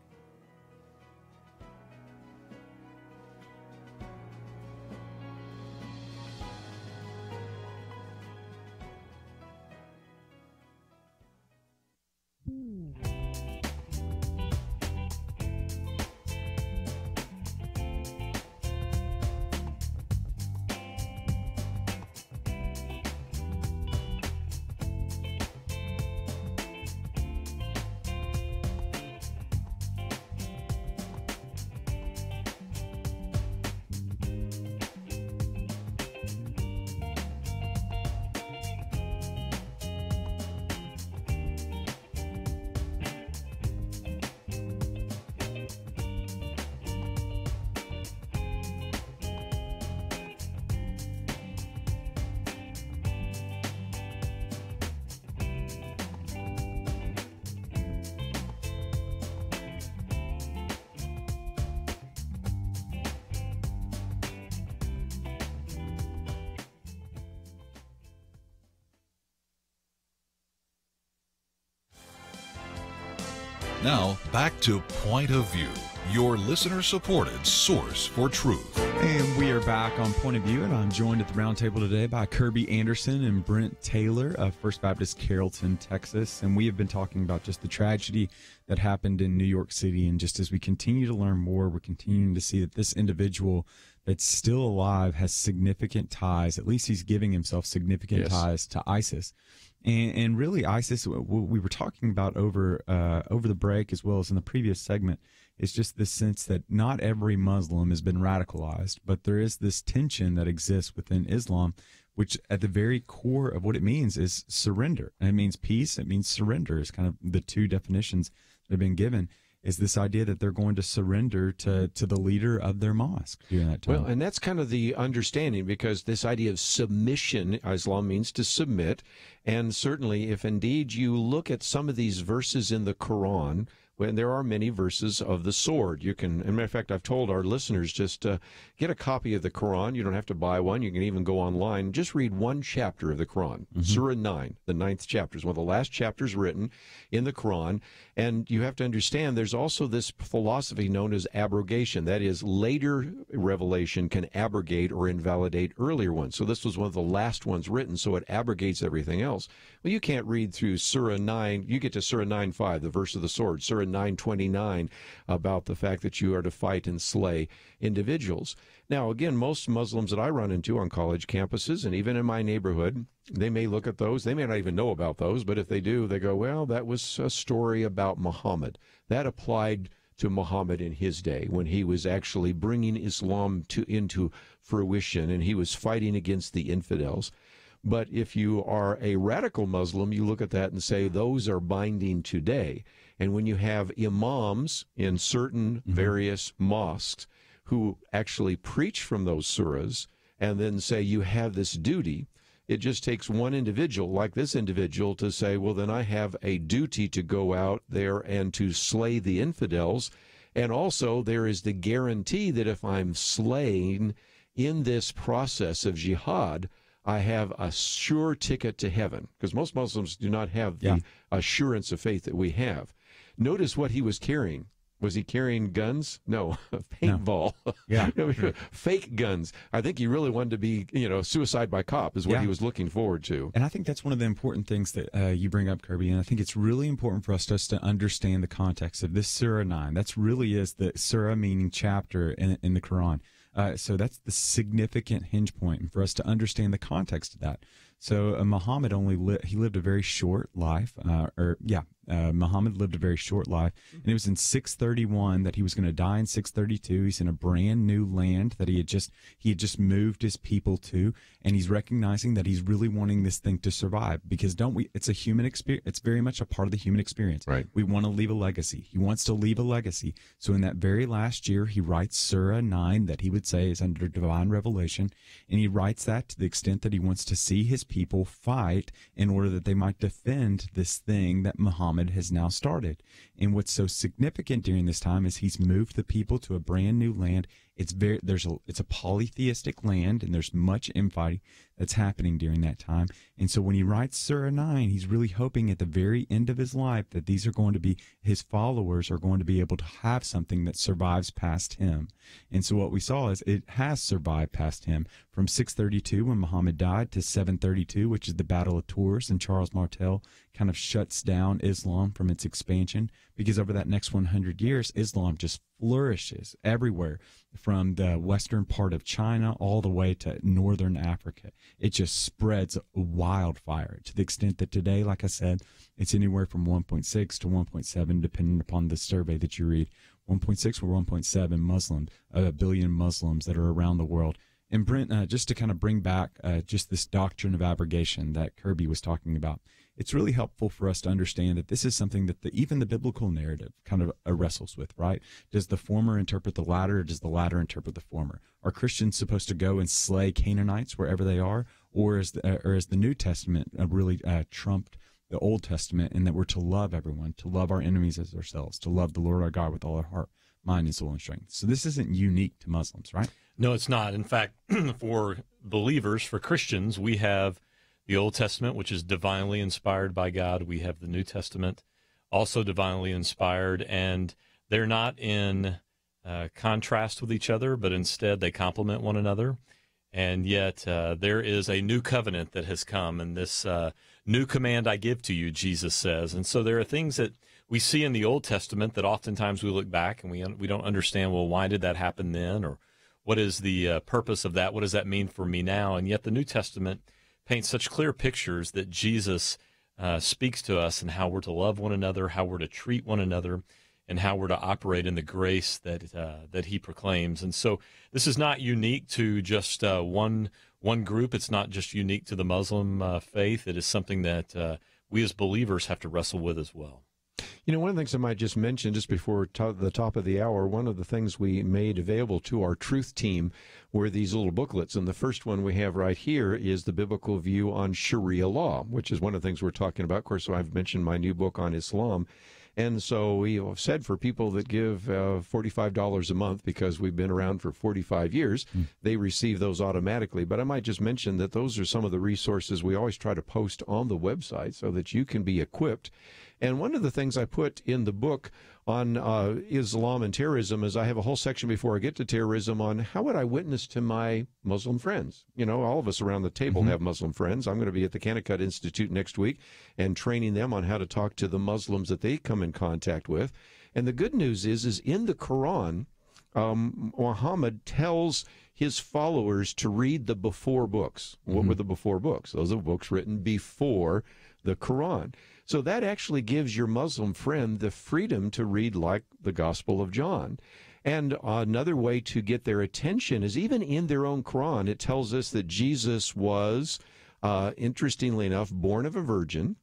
Now, back to Point of View, your listener-supported source for truth. And we are back on Point of View, and I'm joined at the roundtable today by Kerby Anderson and Brent Taylor of First Baptist Carrollton, Texas. And we have been talking about just the tragedy that happened in New York City. And just as we continue to learn more, we're continuing to see that this individual that's still alive has significant ties. At least he's giving himself significant ties to ISIS. And really, ISIS, we were talking about over the break as well as in the previous segment, is just the sense that not every Muslim has been radicalized, but there is this tension that exists within Islam, which at the very core of what it means is surrender. And it means peace, it means surrender is kind of the two definitions that have been given, is this idea that they're going to surrender to the leader of their mosque during that time. Well, and that's kind of the understanding, because this idea of submission, Islam means to submit. And certainly, if indeed you look at some of these verses in the Quran, when there are many verses of the sword, you can, as a matter of fact, I've told our listeners, just get a copy of the Quran. You don't have to buy one. You can even go online. Just read one chapter of the Quran. Surah 9, the 9th chapter, is one of the last chapters written in the Quran. And you have to understand there's also this philosophy known as abrogation. That is, later revelation can abrogate or invalidate earlier ones. So this was one of the last ones written, so it abrogates everything else. Well, you can't read through Surah 9. You get to Surah 9:5, the verse of the sword, Surah 9:29, about the fact that you are to fight and slay individuals. Now, again, most Muslims that I run into on college campuses and even in my neighborhood, they may look at those. They may not even know about those, but if they do, they go, well, that was a story about Muhammad. That applied to Muhammad in his day when he was actually bringing Islam into fruition and he was fighting against the infidels. But if you are a radical Muslim, you look at that and say those are binding today. And when you have imams in certain various mosques who actually preach from those surahs and then say you have this duty, it just takes one individual like this individual to say, well, then I have a duty to go out there and to slay the infidels. And also there is the guarantee that if I'm slain in this process of jihad, I have a sure ticket to heaven, because most Muslims do not have the assurance of faith that we have. Notice what he was carrying. Was he carrying guns? No, a paintball. No. Fake guns. I think he really wanted to be, suicide by cop is what he was looking forward to. And I think that's one of the important things that you bring up, Kerby. And I think it's really important for us just to understand the context of this Surah 9. That's really is the Surah meaning chapter in the Quran. So that's the significant hinge point, and for us to understand the context of that. So Muhammad he lived a very short life, Muhammad lived a very short life, and it was in 631 that he was going to die in 632. He's in a brand new land that he had just moved his people to, and he's recognizing that he's really wanting this thing to survive, because it's a human experience. It's very much a part of the human experience. Right. We want to leave a legacy. He wants to leave a legacy. So in that very last year, he writes Surah 9 that he would say is under divine revelation, and he writes that to the extent that he wants to see his people fight in order that they might defend this thing that Muhammad has now started. And what's so significant during this time is he's moved the people to a brand new land. It's a polytheistic land, and there's much infighting that's happening during that time. And so when he writes Surah 9, he's really hoping at the very end of his life that these are going to be, his followers are going to be able to have something that survives past him. And so what we saw is it has survived past him from 632 when Muhammad died to 732, which is the Battle of Tours, and Charles Martel kind of shuts down Islam from its expansion, because over that next 100 years, Islam just flourishes everywhere from the western part of China all the way to northern Africa. It just spreads wildfire to the extent that today, like I said, it's anywhere from 1.6 to 1.7, depending upon the survey that you read. 1.6 or 1.7 Muslims, a billion Muslims that are around the world. And Brent, just to kind of bring back just this doctrine of abrogation that Kerby was talking about, it's really helpful for us to understand that this is something that even the biblical narrative kind of wrestles with, right? Does the former interpret the latter, or does the latter interpret the former? Are Christians supposed to go and slay Canaanites wherever they are, or is the New Testament really trumped the Old Testament, in that we're to love everyone, to love our enemies as ourselves, to love the Lord our God with all our heart, mind, and soul, and strength? So this isn't unique to Muslims, right? No, it's not. In fact, for believers, for Christians, we have the Old Testament, which is divinely inspired by God. We have the New Testament, also divinely inspired, and they're not in contrast with each other, but instead they complement one another. And yet there is a new covenant that has come, and this new command I give to you, Jesus says. And so there are things that we see in the Old Testament that oftentimes we look back and we don't understand, well, why did that happen then? Or What is the purpose of that? What does that mean for me now? And yet the New Testament paints such clear pictures that Jesus speaks to us and how we're to love one another, how we're to treat one another, and how we're to operate in the grace that he proclaims. And so this is not unique to just one group. It's not just unique to the Muslim faith. It is something that we as believers have to wrestle with as well. You know, one of the things I might just mention just before the top of the hour, one of the things we made available to our truth team were these little booklets. And the first one we have right here is the biblical view on Sharia law, which is one of the things we're talking about. Of course, so I've mentioned my new book on Islam. And so we have said for people that give $45 a month, because we've been around for 45 years, they receive those automatically. But I might just mention that those are some of the resources we always try to post on the website so that you can be equipped. And one of the things I put in the book on Islam and terrorism is I have a whole section before I get to terrorism on how would I witness to my Muslim friends. You know, all of us around the table have Muslim friends. I'm going to be at the Kanakut Institute next week and training them on how to talk to the Muslims that they come in contact with. And the good news is in the Quran, Muhammad tells his followers to read the before books. What were the before books? Those are books written before the Quran. So that actually gives your Muslim friend the freedom to read like the Gospel of John. And another way to get their attention is even in their own Quran, it tells us that Jesus was, interestingly enough, born of a virgin.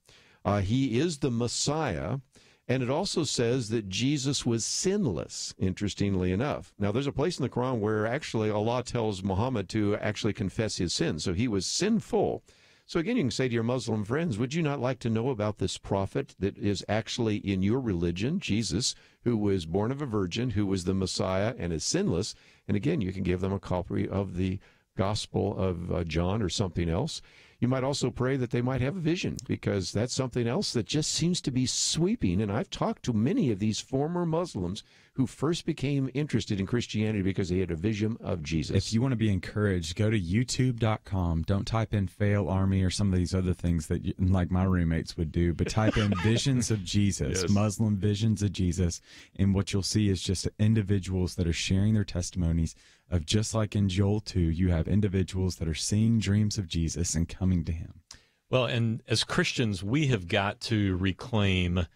He is the Messiah. And it also says that Jesus was sinless, interestingly enough. Now, there's a place in the Quran where actually Allah tells Muhammad to actually confess his sins. So he was sinful. So again, you can say to your Muslim friends, would you not like to know about this prophet that is actually in your religion, Jesus, who was born of a virgin, who was the Messiah and is sinless? And again, you can give them a copy of the Gospel of John or something else. You might also pray that they might have a vision, because that's something else that just seems to be sweeping. And I've talked to many of these former Muslims who first became interested in Christianity because they had a vision of Jesus. If you want to be encouraged, go to youtube.com. Don't type in fail army or some of these other things that like my roommates would do, but type in visions of Jesus, yes. Muslim visions of Jesus. And what you'll see is just individuals that are sharing their testimonies of, just like in Joel 2, you have individuals that are seeing dreams of Jesus and coming to him. Well, and as Christians, we have got to reclaim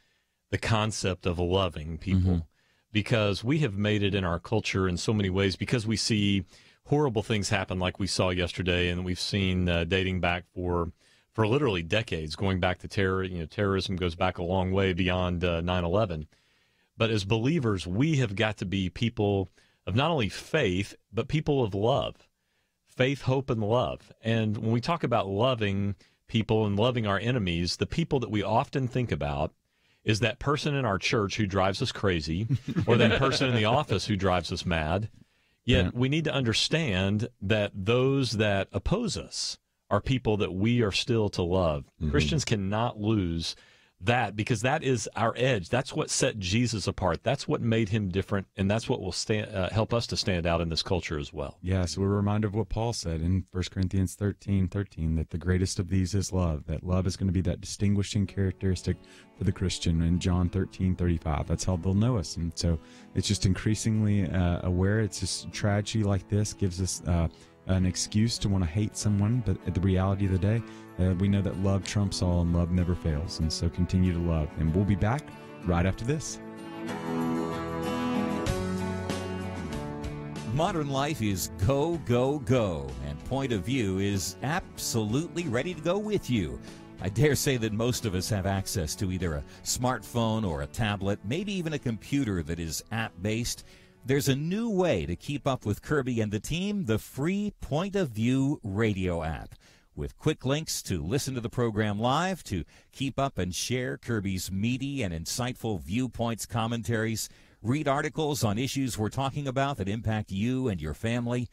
the concept of loving people, because we have made it in our culture in so many ways, because we see horrible things happen like we saw yesterday, and we've seen dating back for literally decades, going back to terror. You know, terrorism goes back a long way beyond 9/11. But as believers, we have got to be people of not only faith, but people of love. Faith, hope, and love. And when we talk about loving people and loving our enemies, the people that we often think about is that person in our church who drives us crazy, or that person in the office who drives us mad. Yet we need to understand that those that oppose us are people that we are still to love. Christians cannot lose that, because that is our edge. That's what set Jesus apart. That's what made him different, and that's what will help us to stand out in this culture as well. Yeah, so we're reminded of what Paul said in 1 Corinthians 13:13, that the greatest of these is love, that love is going to be that distinguishing characteristic for the Christian. In John 13:35, that's how they'll know us. And so it's just increasingly aware. It's just tragedy like this gives us an excuse to want to hate someone, but at the reality of the day, we know that love trumps all and love never fails. And so continue to love. And we'll be back right after this. Modern life is go, go, go, and Point of View is absolutely ready to go with you. I dare say that most of us have access to either a smartphone or a tablet, maybe even a computer that is app-based. There's a new way to keep up with Kerby and the team, the free Point of View radio app, with quick links to listen to the program live, to keep up and share Kerby's meaty and insightful viewpoints, commentaries, read articles on issues we're talking about that impact you and your family.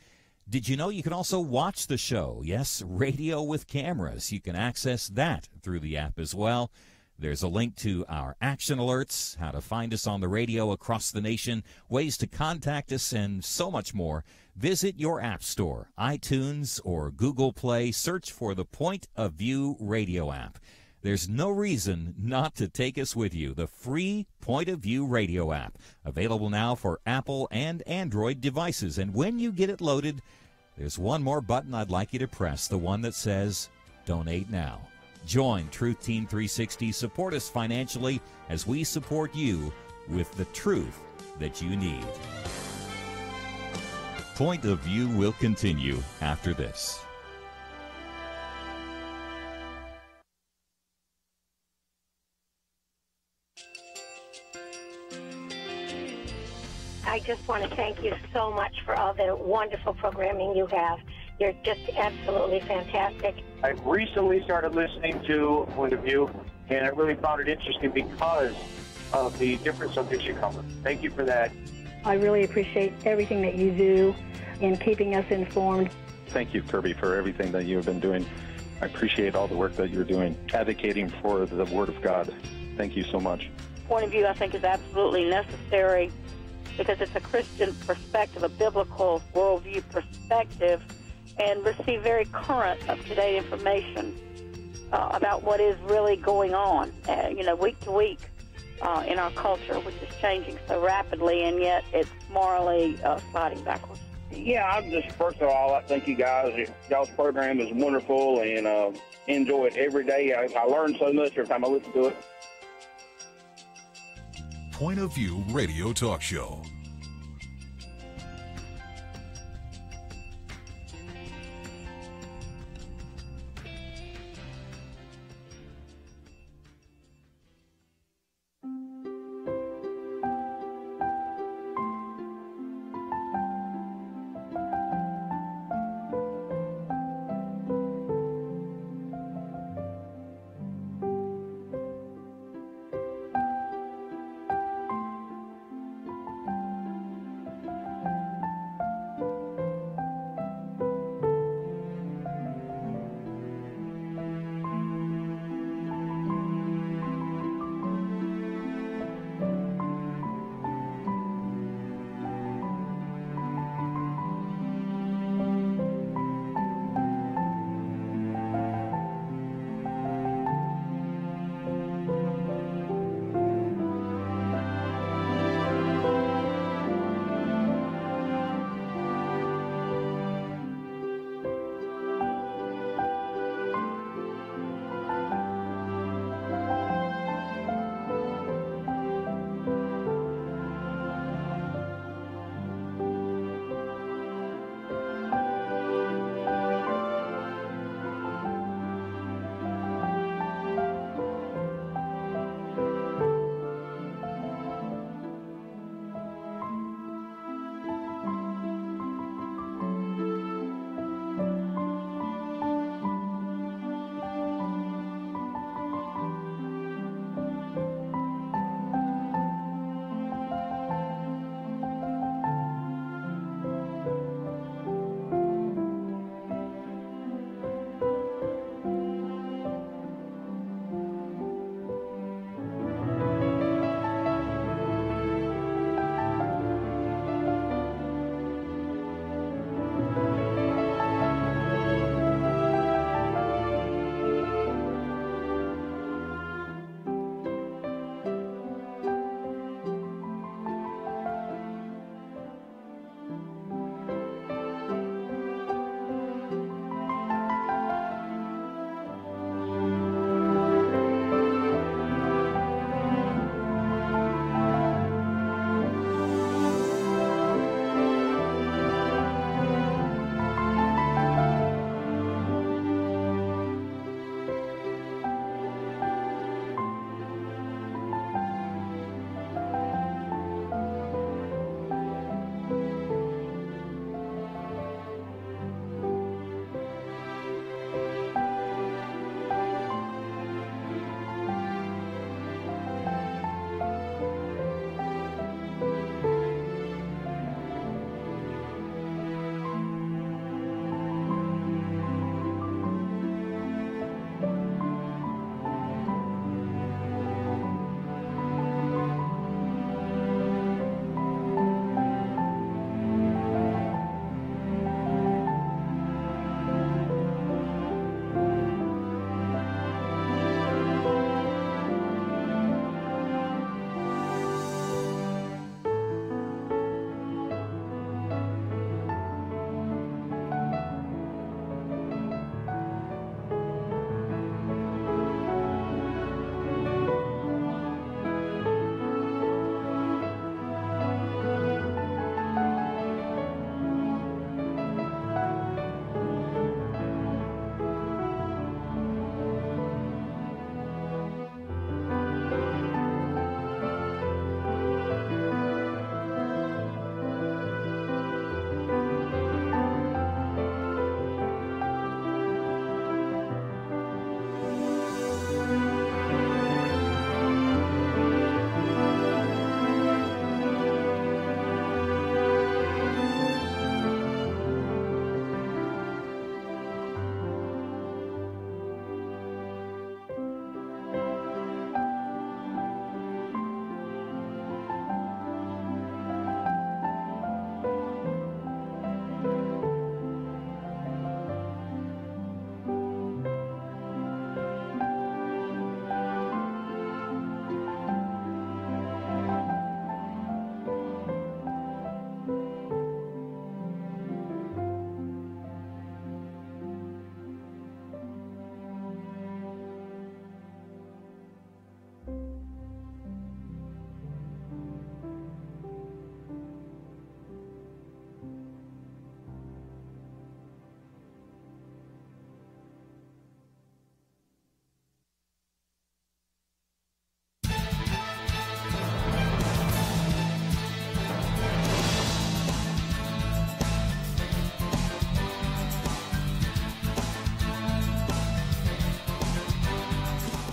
Did you know you can also watch the show? Yes, radio with cameras. You can access that through the app as well. There's a link to our action alerts, how to find us on the radio across the nation, ways to contact us, and so much more. Visit your app store, iTunes or Google Play. Search for the Point of View radio app. there's no reason not to take us with you. The free Point of View radio app, available now for Apple and Android devices. And when you get it loaded, there's one more button I'd like you to press, the one that says Donate Now. Join Truth Team 360. Support us financially as we support you with the truth that you need. Point of View will continue after this. I just want to thank you so much for all the wonderful programming you have. You're just absolutely fantastic. I recently started listening to Point of View, and I really found it interesting because of the different subjects you cover. Thank you for that. I really appreciate everything that you do in keeping us informed. Thank you, Kerby, for everything that you have been doing. I appreciate all the work that you're doing, advocating for the Word of God. Thank you so much. Point of View, I think, is absolutely necessary because it's a Christian perspective, a biblical worldview perspective, and receive very current, up-to-date information about what is really going on, week to week in our culture, which is changing so rapidly, and yet it's morally sliding backwards. Yeah, I'm just, first of all, I thank you guys. Y'all's program is wonderful, and enjoy it every day. I learn so much every time I listen to it. Point of View Radio Talk Show.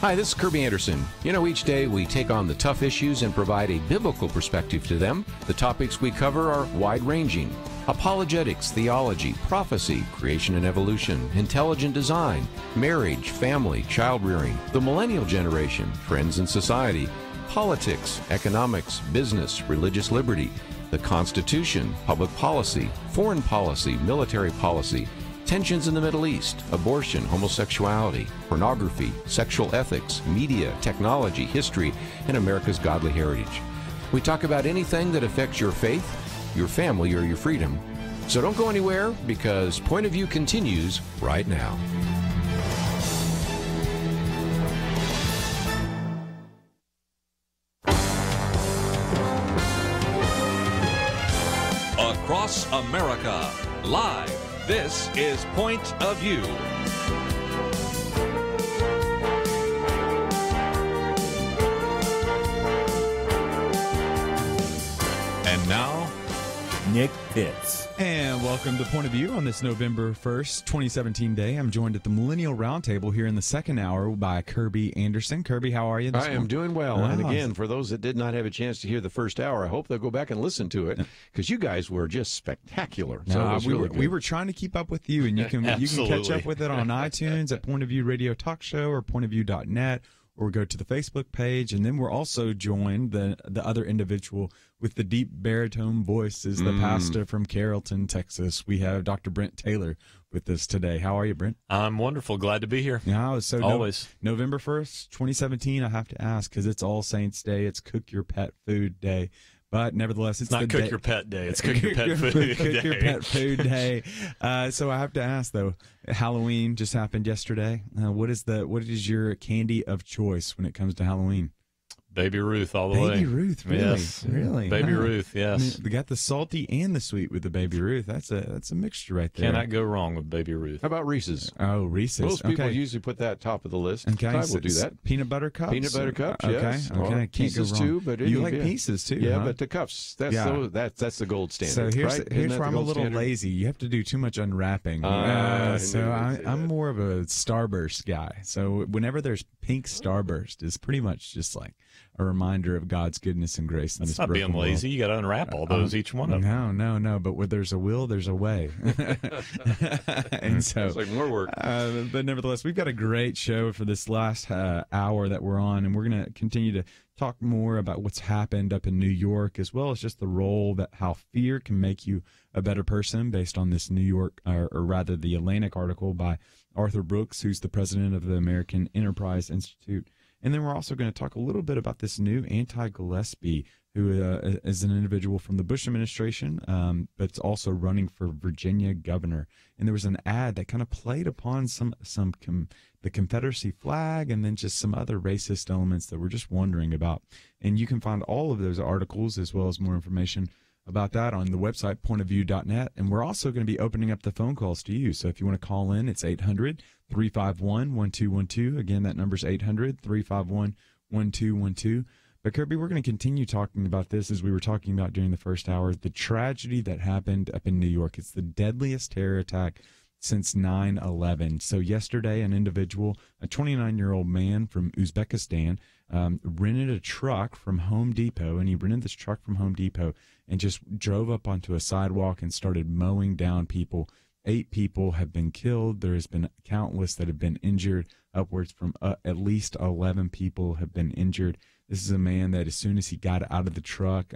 Hi, this is Kerby Anderson. You know, each day we take on the tough issues and provide a biblical perspective to them. The topics we cover are wide-ranging: apologetics, theology, prophecy, creation and evolution, intelligent design, marriage, family, child-rearing, the millennial generation, trends in society, politics, economics, business, religious liberty, the Constitution, public policy, foreign policy, military policy, tensions in the Middle East, abortion, homosexuality, pornography, sexual ethics, media, technology, history, and America's godly heritage. We talk about anything that affects your faith, your family, or your freedom. So don't go anywhere, because Point of View continues right now. Across America, live. This is Point of View. And now, Nick Pitts. And welcome to Point of View on this November 1st, 2017 day. I'm joined at the Millennial Roundtable here in the second hour by Kerby Anderson. Kerby, how are you this I morning? am doing well. And again, for those that did not have a chance to hear the first hour, I hope they'll go back and listen to it, because you guys were just spectacular. So it was really good. We were trying to keep up with you, and you can catch up with it on iTunes at Point of View Radio Talk Show or pointofview.net, or go to the Facebook page. And then we're also joined, the other individual with the deep baritone voice is the pastor from Carrollton, Texas. We have Dr. Brent Taylor with us today. How are you, Brent? I'm wonderful. Glad to be here. Yeah, so always. November 1st, 2017, I have to ask, because it's All Saints Day. It's Cook Your Pet Food Day. But nevertheless, it's not Cook Your Pet Day. It's Cook Your Pet Food Day. Cook Your Pet Food Day. So I have to ask, though, Halloween just happened yesterday. What is your candy of choice when it comes to Halloween? Baby Ruth all the way. Baby Ruth, really? Yes. Really? Baby Wow. Ruth, yes. I mean, we got the salty and the sweet with the Baby Ruth. That's a mixture right there. Cannot go wrong with Baby Ruth. How about Reese's? Oh, Reese's. Most people usually put that top of the list. Okay, I will do that. Peanut butter cups. Peanut butter cups, Okay, yes. okay. Or Can't pieces go wrong. too, but you like pieces too? Yeah, huh? but the cups. That's the gold standard. So here's right? here's Isn't where that I'm the a gold little standard? lazy. You have to do too much unwrapping. I'm more of a Starburst guy. So whenever there's pink Starburst, it's pretty much just like a reminder of God's goodness and grace in That's this not being broken lazy. world. You got to unwrap all those, each one of them. No. But where there's a will, there's a way. And so it's like more work. But nevertheless, we've got a great show for this last hour that we're on, and we're going to continue to talk more about what's happened up in New York, as well as just the role that how fear can make you a better person, based on this New York, or rather the Atlantic article by Arthur Brooks, who's the president of the American Enterprise Institute. And then we're also going to talk a little bit about this new anti-Gillespie, who is an individual from the Bush administration, but's also running for Virginia governor. And there was an ad that kind of played upon the Confederacy flag, and then just some other racist elements that we're just wondering about. And you can find all of those articles, as well as more information about that, on the website pointofview.net. And we're also going to be opening up the phone calls to you. So if you want to call in, it's 800-351-1212. Again, that number's 800-351-1212. But Kerby, we're going to continue talking about this, as we were talking about during the first hour, the tragedy that happened up in New York. It's the deadliest terror attack since 9/11. So yesterday, an individual, a 29-year-old man from Uzbekistan, rented a truck from Home Depot, and he rented this truck from Home Depot and just drove up onto a sidewalk and started mowing down people. 8 people have been killed. There has been countless that have been injured. Upwards from at least 11 people have been injured. This is a man that, as soon as he got out of the truck,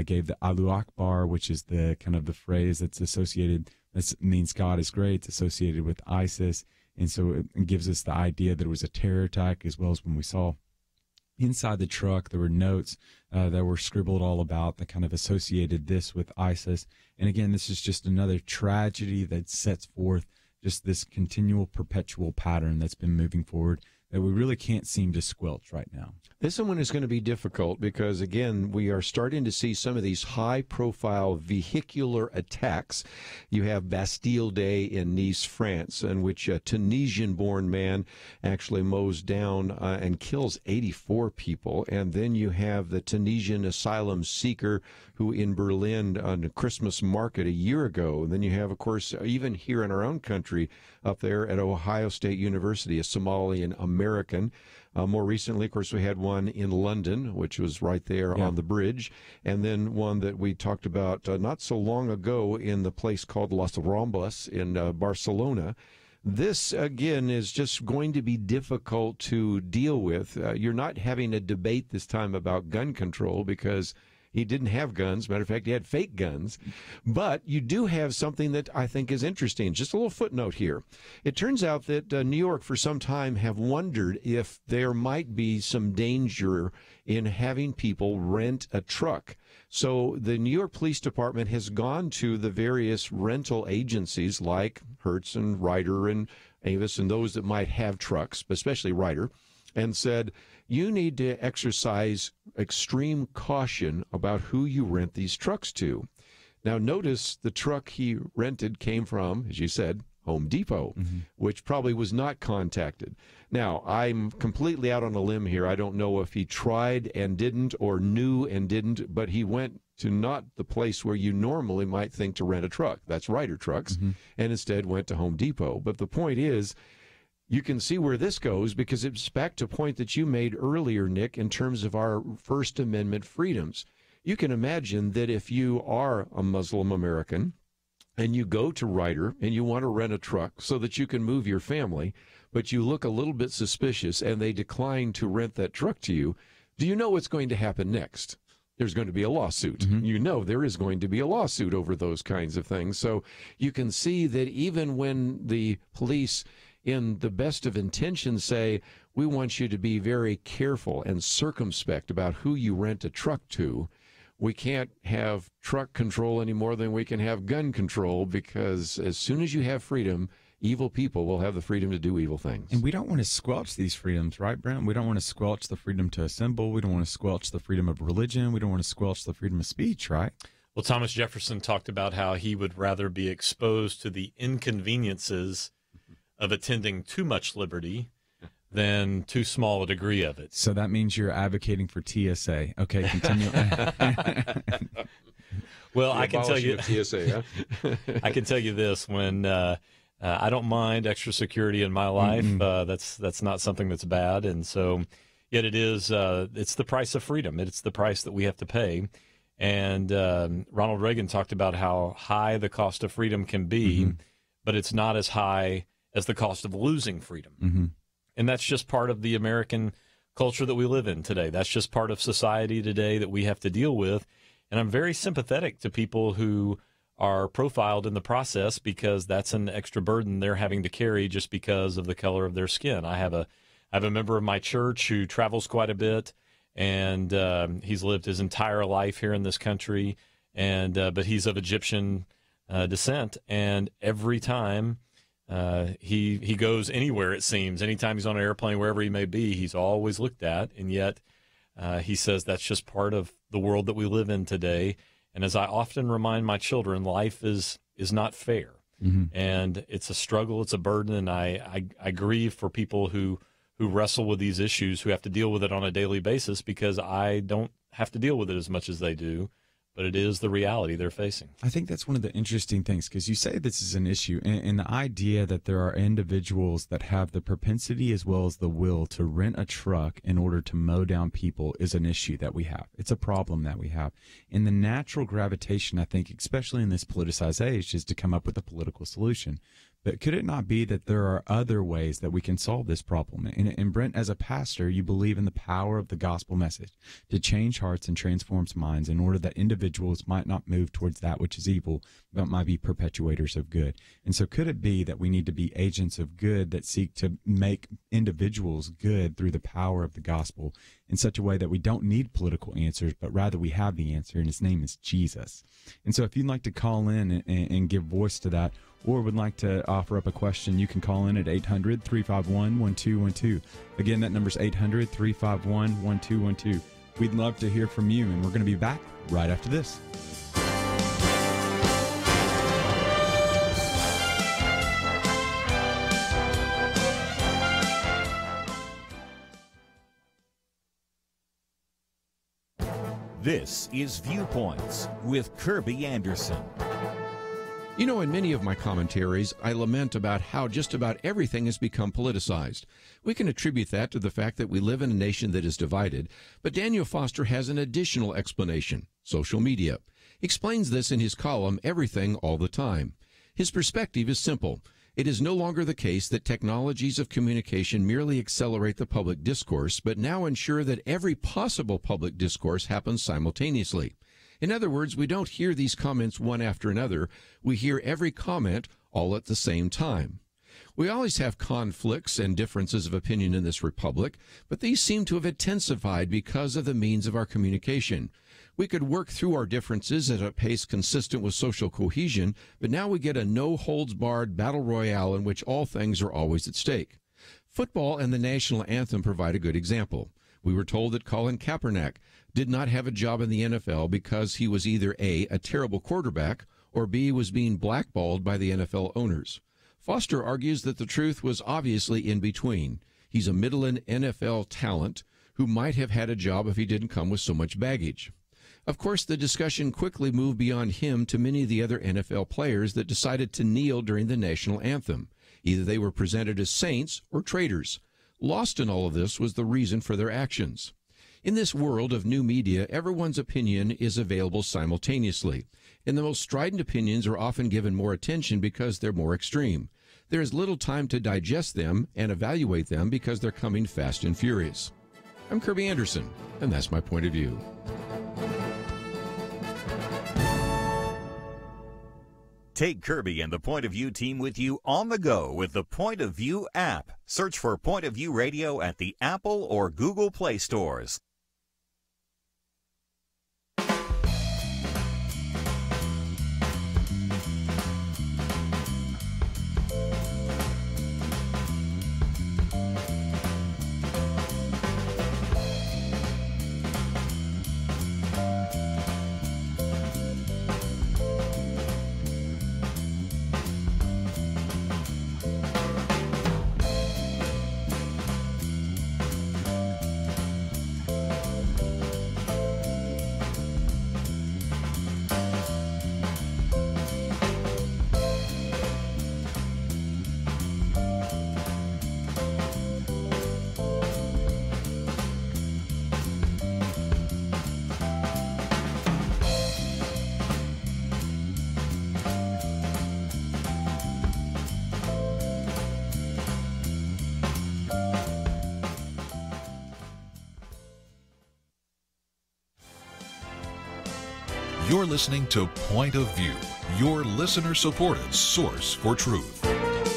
gave the Allahu Akbar, which is the kind of the phrase that's associated, that means God is great. It's associated with ISIS. And so it gives us the idea that it was a terror attack, as well as when we saw inside the truck, there were notes that were scribbled all about that kind of associated this with ISIS. And again, this is just another tragedy that sets forth just this continual, perpetual pattern that's been moving forward that we really can't seem to squelch right now. This one is going to be difficult because, again, we are starting to see some of these high-profile vehicular attacks. You have Bastille Day in Nice, France, in which a Tunisian-born man actually mows down and kills 84 people. And then you have the Tunisian asylum seeker who in Berlin on a Christmas market a year ago. And then you have, of course, even here in our own country, up there at Ohio State University, a Somalian American. More recently, of course, we had one in London, which was right there on the bridge, and then one that we talked about not so long ago in the place called Las Ramblas in Barcelona. This, again, is just going to be difficult to deal with. You're not having a debate this time about gun control because he didn't have guns. Matter of fact, he had fake guns. But you do have something that I think is interesting. Just a little footnote here. It turns out that New York for some time have wondered if there might be some danger in having people rent a truck. So the New York Police Department has gone to the various rental agencies like Hertz and Ryder and Avis and those that might have trucks, especially Ryder, and said, you need to exercise extreme caution about who you rent these trucks to. Now, notice the truck he rented came from, as you said, Home Depot, which probably was not contacted. Now, I'm completely out on a limb here. I don't know if he tried and didn't or knew and didn't, but he went to not the place where you normally might think to rent a truck. That's Ryder Trucks, and instead went to Home Depot. But the point is, you can see where this goes because it's back to a point that you made earlier, Nick, in terms of our First Amendment freedoms. You can imagine that if you are a Muslim American and you go to Ryder and you want to rent a truck so that you can move your family, but you look a little bit suspicious and they decline to rent that truck to you, do you know what's going to happen next? There's going to be a lawsuit. You know there is going to be a lawsuit over those kinds of things. So you can see that even when the police, in the best of intentions, say, we want you to be very careful and circumspect about who you rent a truck to, we can't have truck control any more than we can have gun control, because as soon as you have freedom, evil people will have the freedom to do evil things. And we don't want to squelch these freedoms, right, Brent? We don't want to squelch the freedom to assemble. We don't want to squelch the freedom of religion. We don't want to squelch the freedom of speech, right? Well, Thomas Jefferson talked about how he would rather be exposed to the inconveniences of attending too much liberty than too small a degree of it. So that means you're advocating for TSA. Okay, continue. Well, I can tell you, TSA, huh? I can tell you this: when I don't mind extra security in my life, that's not something that's bad, and so yet it is. It's the price of freedom. It's the price that we have to pay. And Ronald Reagan talked about how high the cost of freedom can be, but it's not as high as the cost of losing freedom. And that's just part of the American culture that we live in today. That's just part of society today that we have to deal with. And I'm very sympathetic to people who are profiled in the process, because that's an extra burden they're having to carry just because of the color of their skin. I have a member of my church who travels quite a bit, and he's lived his entire life here in this country, and but he's of Egyptian descent, and every time he goes anywhere, it seems, anytime he's on an airplane, wherever he may be, he's always looked at, and yet he says that's just part of the world that we live in today. And as I often remind my children, life is not fair, and it's a struggle, it's a burden, and I grieve for people who wrestle with these issues, who have to deal with it on a daily basis, because I don't have to deal with it as much as they do. But it is the reality they're facing. I think that's one of the interesting things, because you say this is an issue, and the idea that there are individuals that have the propensity as well as the will to rent a truck in order to mow down people is an issue that we have. It's a problem that we have. And the natural gravitation, I think, especially in this politicized age, is to come up with a political solution. But could it not be that there are other ways that we can solve this problem? And Brent, as a pastor, you believe in the power of the gospel message to change hearts and transform minds in order that individuals might not move towards that which is evil, but might be perpetuators of good. And so could it be that we need to be agents of good that seek to make individuals good through the power of the gospel in such a way that we don't need political answers, but rather we have the answer, and his name is Jesus. And so if you'd like to call in and give voice to that, or would like to offer up a question, you can call in at 800-351-1212. Again, that number's 800-351-1212. We'd love to hear from you, and we're going to be back right after this. This is Viewpoints with Kerby Anderson. You know, in many of my commentaries, I lament about how just about everything has become politicized. We can attribute that to the fact that we live in a nation that is divided, but Daniel Foster has an additional explanation: social media. He explains this in his column, Everything All the Time. His perspective is simple. It is no longer the case that technologies of communication merely accelerate the public discourse, but now ensure that every possible public discourse happens simultaneously. In other words, we don't hear these comments one after another. We hear every comment all at the same time. We always have conflicts and differences of opinion in this republic, but these seem to have intensified because of the means of our communication. We could work through our differences at a pace consistent with social cohesion, but now we get a no-holds-barred battle royale in which all things are always at stake. Football and the national anthem provide a good example. We were told that Colin Kaepernick did not have a job in the NFL because he was either A, a terrible quarterback, or B, was being blackballed by the NFL owners. Foster argues that the truth was obviously in between. He's a Midland NFL talent who might have had a job if he didn't come with so much baggage. Of course, the discussion quickly moved beyond him to many of the other NFL players that decided to kneel during the national anthem. Either they were presented as saints or traitors. Lost in all of this was the reason for their actions. In this world of new media, everyone's opinion is available simultaneously, and the most strident opinions are often given more attention because they're more extreme. There is little time to digest them and evaluate them because they're coming fast and furious. I'm Kerby Anderson, and that's my point of view. Take Kerby and the Point of View team with you on the go with the Point of View app. Search for Point of View Radio at the Apple or Google Play stores. You're listening to Point of View, your listener-supported source for truth.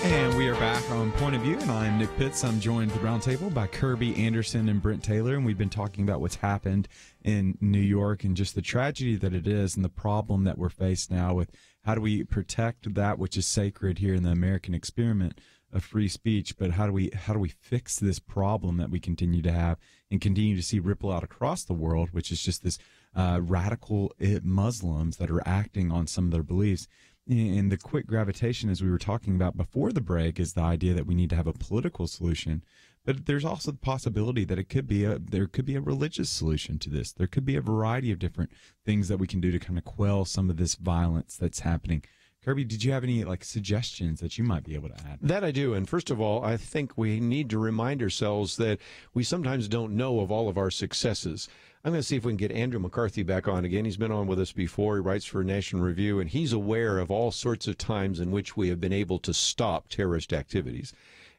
And we are back on Point of View, and I'm Nick Pitts. I'm joined at the roundtable by Kerby Anderson and Brent Taylor, and we've been talking about what's happened in New York and just the tragedy that it is and the problem that we're faced now with how do we protect that which is sacred here in the American experiment of free speech, but how do we fix this problem that we continue to have and continue to see ripple out across the world, which is just this radical Muslims that are acting on some of their beliefs. And the quick gravitation, as we were talking about before the break, is the idea that we need to have a political solution, but there's also the possibility that there could be a religious solution to this. There could be a variety of different things that we can do to kind of quell some of this violence that's happening. Kerby, did you have any suggestions that you might be able to add? That I do. And first of all, I think we need to remind ourselves that we sometimes don't know of all of our successes. I'm going to see if we can get Andrew McCarthy back on again. He's been on with us before. He writes for National Review, and he's aware of all sorts of times in which we have been able to stop terrorist activities.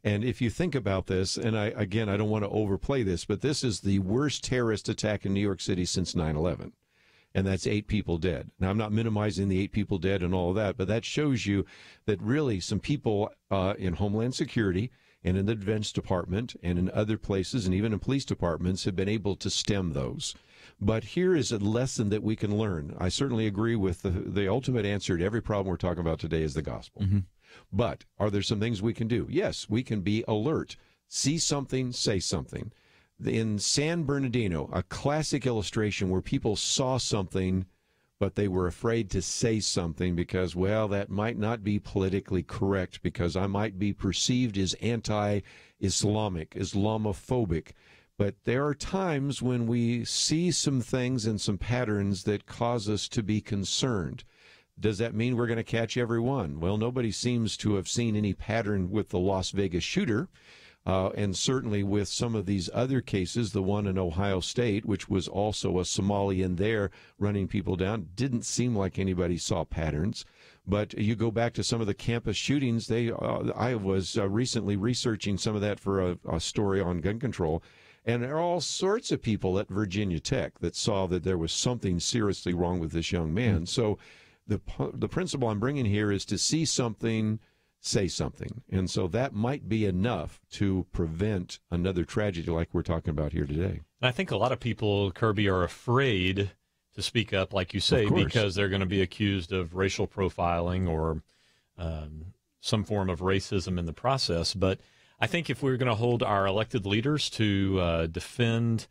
And if you think about this, and I don't want to overplay this, but this is the worst terrorist attack in New York City since 9/11. And that's 8 people dead. Now, I'm not minimizing the 8 people dead and all of that, but that shows you that really some people in Homeland Security and in the Defense Department and in other places and even in police departments have been able to stem those. But here is a lesson that we can learn. I certainly agree with the ultimate answer to every problem we're talking about today is the gospel. Mm-hmm. But are there some things we can do? Yes, we can be alert. See something, say something. In San Bernardino, a classic illustration where people saw something, but they were afraid to say something because, well, that might not be politically correct because I might be perceived as anti-Islamic, Islamophobic. But there are times when we see some things and some patterns that cause us to be concerned. Does that mean we're going to catch everyone? Well, nobody seems to have seen any pattern with the Las Vegas shooter. And certainly with some of these other cases, the one in Ohio State, which was also a Somali in there running people down, didn't seem like anybody saw patterns. But you go back to some of the campus shootings. I was recently researching some of that for a story on gun control. And there are all sorts of people at Virginia Tech that saw that there was something seriously wrong with this young man. So the principle I'm bringing here is to see something, say something. And so that might be enough to prevent another tragedy like we're talking about here today. I think a lot of people, Kerby, are afraid to speak up, like you say, because they're going to be accused of racial profiling or some form of racism in the process. But I think if we're going to hold our elected leaders to defend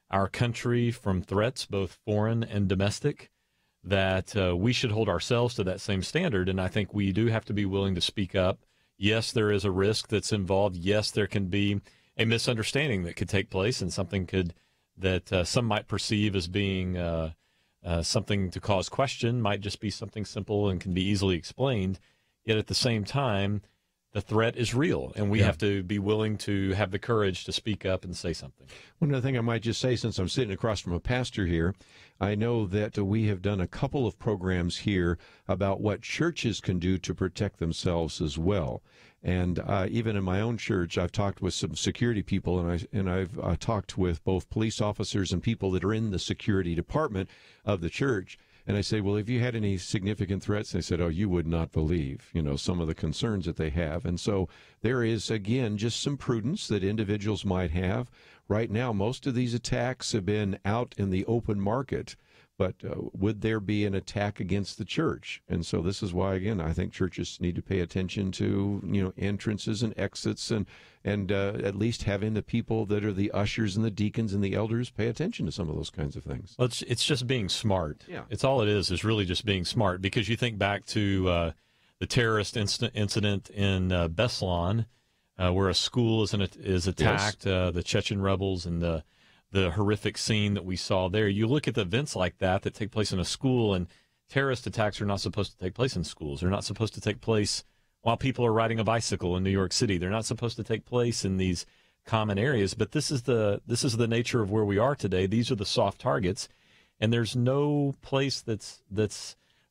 our country from threats, both foreign and domestic, that we should hold ourselves to that same standard. And I think we do have to be willing to speak up. Yes, there is a risk that's involved. Yes, there can be a misunderstanding that could take place, and something that some might perceive as being something to cause question might just be something simple and can be easily explained. Yet at the same time, the threat is real, and we have to be willing to have the courage to speak up and say something. One other thing I might just say, since I'm sitting across from a pastor here, I know that we have done a couple of programs here about what churches can do to protect themselves as well. And even in my own church, I've talked with some security people, and I've talked with both police officers and people that are in the security department of the church. And I say, well, have you had any significant threats? They said, oh, you would not believe, some of the concerns that they have. And so there is, again, just some prudence that individuals might have. Right now, most of these attacks have been out in the open market. But would there be an attack against the church? And so this is why, again, I think churches need to pay attention to, entrances and exits and at least having the people that are the ushers and the deacons and the elders pay attention to some of those kinds of things. Well, it's just being smart. Yeah. It's all it is really just being smart, because you think back to the terrorist incident in Beslan, where a school is attacked, the Chechen rebels and the horrific scene that we saw there. You look at the events like that take place in a school, and terrorist attacks are not supposed to take place in schools. They're not supposed to take place while people are riding a bicycle in New York City. They're not supposed to take place in these common areas. But this is the nature of where we are today. These are the soft targets, and there's no place that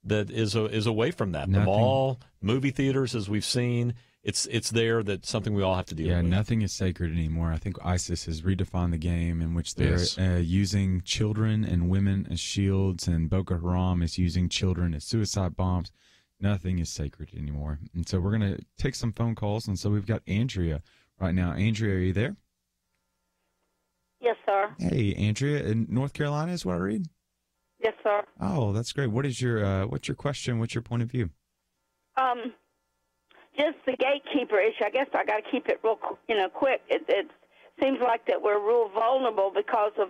is away from that. Nothing. The mall, movie theaters, as we've seen. It's there. That's something we all have to deal with. Yeah, nothing is sacred anymore. I think ISIS has redefined the game in which they're using children and women as shields, and Boko Haram is using children as suicide bombs. Nothing is sacred anymore. And so we're going to take some phone calls, and so we've got Andrea right now. Andrea, are you there? Yes, sir. Hey, Andrea, in North Carolina is what I read? Yes, sir. Oh, that's great. What's your question? What's your point of view? Just the gatekeeper issue. I guess I got to keep it real, quick. It seems like that we're real vulnerable because of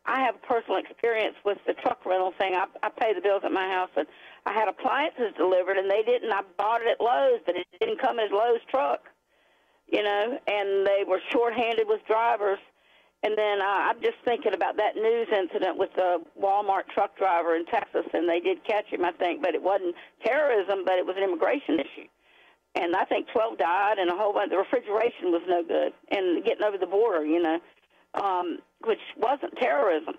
I have personal experience with the truck rental thing. I pay the bills at my house, and I had appliances delivered, and they didn't. I bought it at Lowe's, but it didn't come as Lowe's truck, and they were shorthanded with drivers. And then I'm just thinking about that news incident with the Walmart truck driver in Texas, and they did catch him, I think, but it wasn't terrorism, but it was an immigration issue. And I think 12 died, and a whole bunch. The refrigeration was no good, and getting over the border, which wasn't terrorism.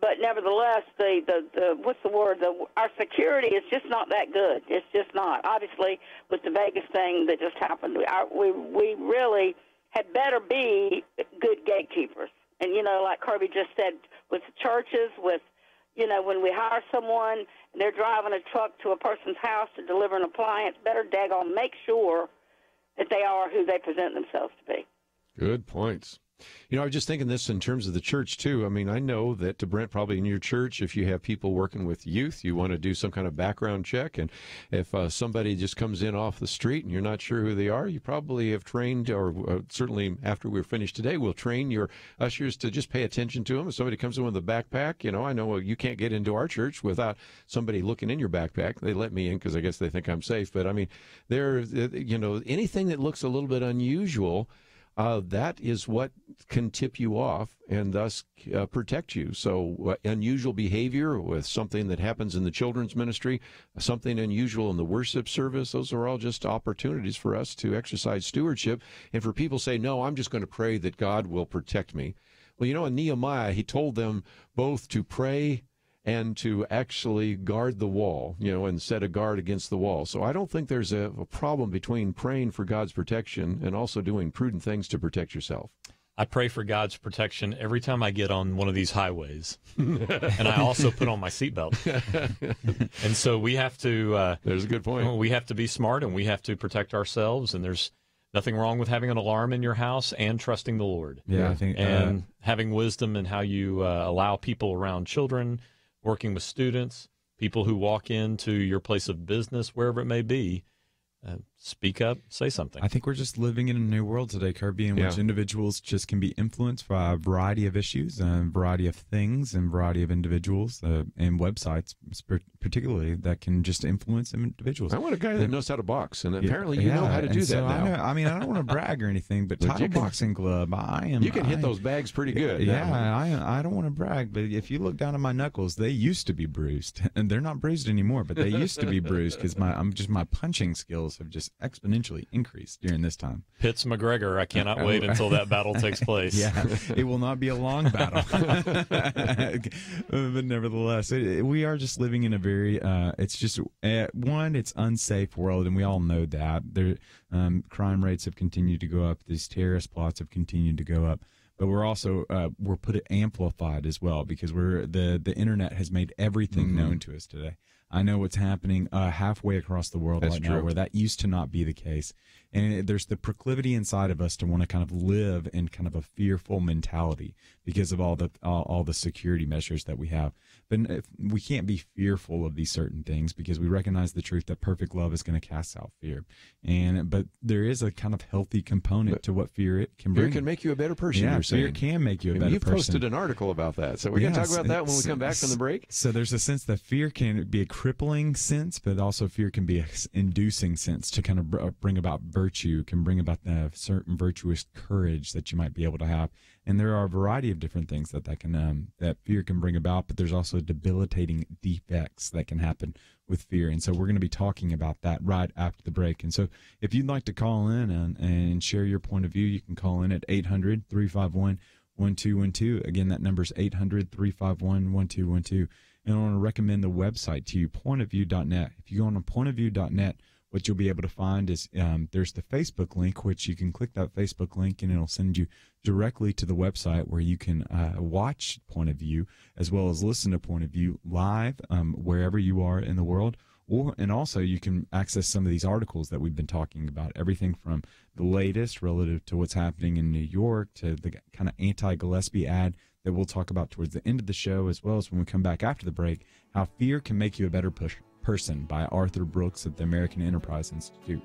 But nevertheless, what's the word? Our security is just not that good. It's just not. Obviously, with the Vegas thing that just happened, we really had better be good gatekeepers. And like Kerby just said, with churches, with when we hire someone and they're driving a truck to a person's house to deliver an appliance, better daggone make sure that they are who they present themselves to be. Good points. I was just thinking this in terms of the church, too. I mean, I know that, Brent, probably in your church, if you have people working with youth, you want to do some kind of background check. And if somebody just comes in off the street and you're not sure who they are, you probably have trained, or certainly after we're finished today, we'll train your ushers to just pay attention to them. If somebody comes in with a backpack, I know you can't get into our church without somebody looking in your backpack. They let me in because I guess they think I'm safe. But, I mean, anything that looks a little bit unusual, that is what can tip you off and thus protect you. So unusual behavior with something that happens in the children's ministry, something unusual in the worship service, those are all just opportunities for us to exercise stewardship. And for people to say, no, I'm just going to pray that God will protect me. Well, in Nehemiah, he told them both to pray and to actually guard the wall, and set a guard against the wall. So I don't think there's a problem between praying for God's protection and also doing prudent things to protect yourself. I pray for God's protection every time I get on one of these highways. And I also put on my seatbelt. And so we have to... there's a good point. We have to be smart, and we have to protect ourselves, and there's nothing wrong with having an alarm in your house and trusting the Lord. Yeah, I think... And having wisdom in how you allow people around children, working with students, people who walk into your place of business, wherever it may be, speak up, say something. I think we're just living in a new world today, Kerby, in which individuals just can be influenced by a variety of issues, a variety of things, and a variety of individuals and websites, particularly, that can just influence individuals. I want a guy that knows how to box, and apparently you know how to do that now. I don't want to brag or anything, but Title Boxing Club, you can hit those bags pretty good. Yeah, I don't want to brag, but if you look down at my knuckles, they used to be bruised, and they're not bruised anymore, but they used to be bruised because my punching skills have just exponentially increased during this time. Pitts McGregor, I cannot wait until that battle takes place. Yeah, it will not be a long battle. But nevertheless, we are just living in a very, it's just, it's unsafe world, and we all know that. Crime rates have continued to go up. These terrorist plots have continued to go up. But we're also, we're put amplified as well, because the internet has made everything known to us today. I know what's happening halfway across the world right now, where that used to not be the case. And there's the proclivity inside of us to want to kind of live in kind of a fearful mentality because of all the security measures that we have. But we can't be fearful of these certain things because we recognize the truth that perfect love is going to cast out fear. But there is a kind of healthy component to what fear it can bring. Fear can make you a better person. Yeah, you're saying. Fear can make you a better person. You've posted an article about that, so we're going to talk about that when we come back from the break. So there's a sense that fear can be a crippling sense, but also fear can be an inducing sense to kind of bring about virtue, can bring about the certain virtuous courage that you might be able to have. And there are a variety of different things that fear can bring about, but there's also debilitating defects that can happen with fear. And so we're going to be talking about that right after the break. And so if you'd like to call in and share your point of view, you can call in at 800-351-1212. Again, that number is 800-351-1212. And I want to recommend the website to you, pointofview.net. If you go on to pointofview.net, what you'll be able to find is there's the Facebook link, which you can click that Facebook link and it'll send you directly to the website where you can watch Point of View as well as listen to Point of View live wherever you are in the world. And also you can access some of these articles that we've been talking about, everything from the latest relative to what's happening in New York to the kind of anti-Gillespie ad that we'll talk about towards the end of the show, as well as when we come back after the break, how fear can make you a better person by Arthur Brooks at the American Enterprise Institute.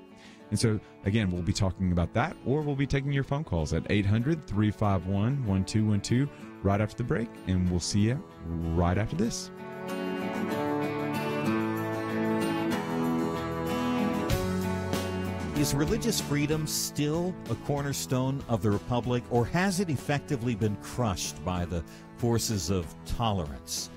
And so, again, we'll be talking about that, or we'll be taking your phone calls at 800-351-1212 right after the break, and we'll see you right after this. Is religious freedom still a cornerstone of the Republic, or has it effectively been crushed by the forces of tolerance?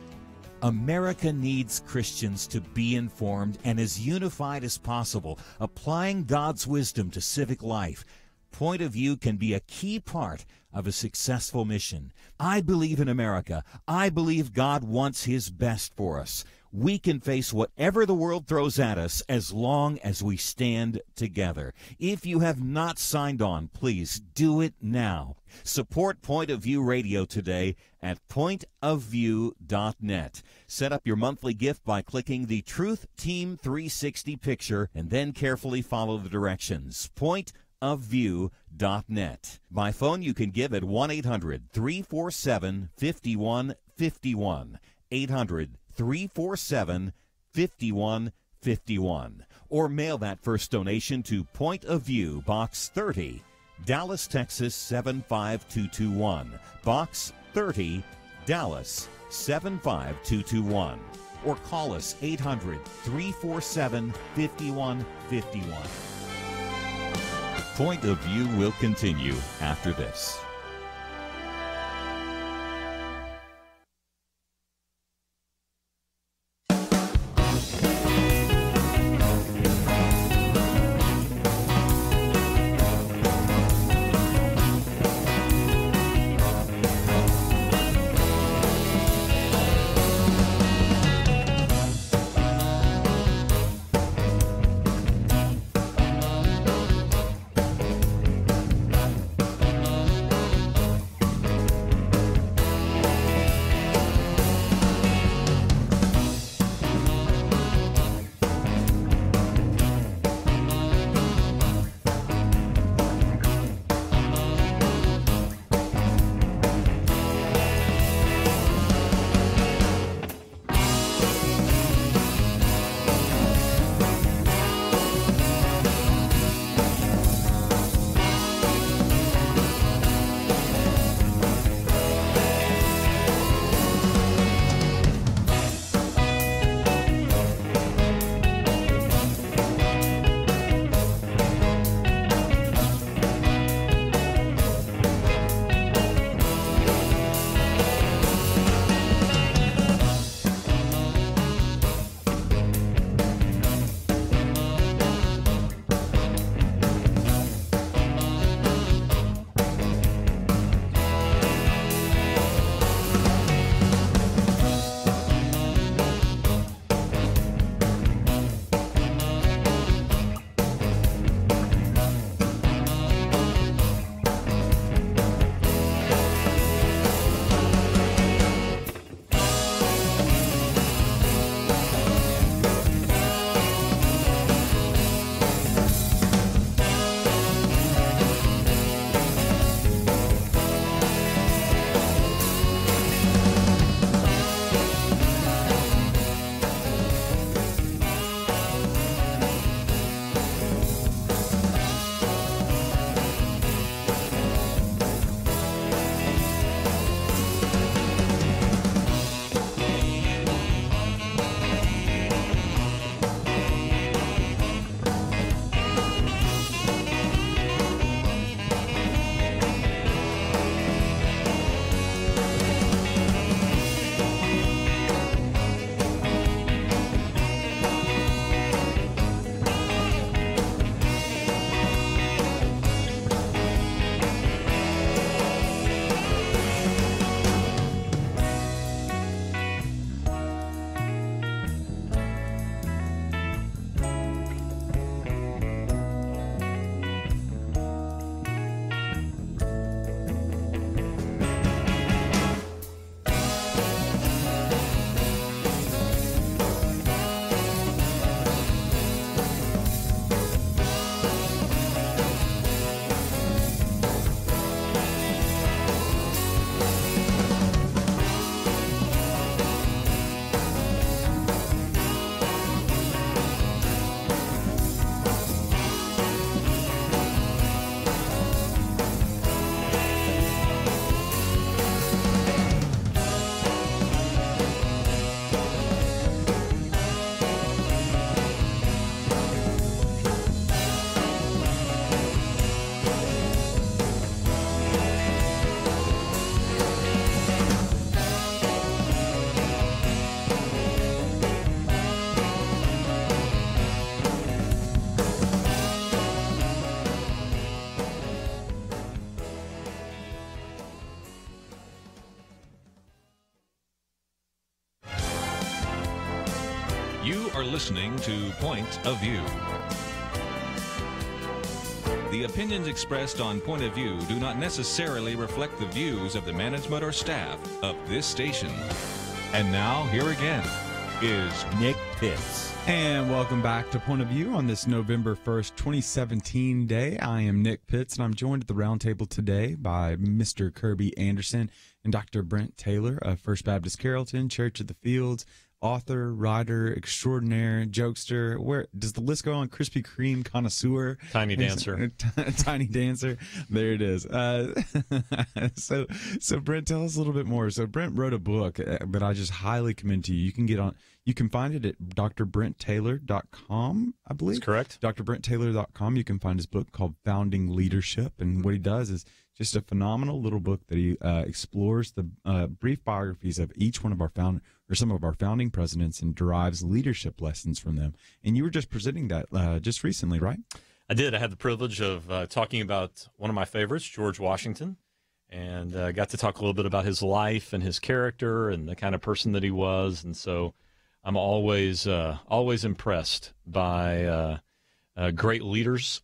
America needs Christians to be informed and as unified as possible, applying God's wisdom to civic life. Point of View can be a key part of a successful mission. I believe in America. I believe God wants His best for us. We can face whatever the world throws at us as long as we stand together. If you have not signed on, please do it now. Support Point of View Radio today at pointofview.net. Set up your monthly gift by clicking the Truth Team 360 picture and then carefully follow the directions. Pointofview.net. By phone, you can give at 1-800-347-5151. 800-347-5151. Or mail that first donation to Point of View, Box 30, Dallas, Texas 75221. Box 30, Dallas 75221. Or call us 800-347-5151. Point of View will continue after this. You are listening to Point of View. The opinions expressed on Point of View do not necessarily reflect the views of the management or staff of this station. And now, here again is Nick Pitts. And welcome back to Point of View on this November 1st, 2017 day. I am Nick Pitts, and I'm joined at the roundtable today by Mr. Kerby Anderson and Dr. Brent Taylor of First Baptist Carrollton, Church of the Fields, author, writer, extraordinaire, jokester. Where does the list go on? Krispy Kreme connoisseur, tiny dancer, tiny dancer. There it is. So Brent, tell us a little bit more. So Brent wrote a book that I just highly commend to you. You You can find it at drbrentaylor.com, I believe. That's correct. drbrentaylor.com. You can find his book called Founding Leadership. And what he does is just a phenomenal little book that he explores the brief biographies of each one of our some of our founding presidents and derives leadership lessons from them. And you were just presenting that just recently, right? I did. I had the privilege of talking about one of my favorites, George Washington, and got to talk a little bit about his life and his character and the kind of person that he was. And so I'm always impressed by great leaders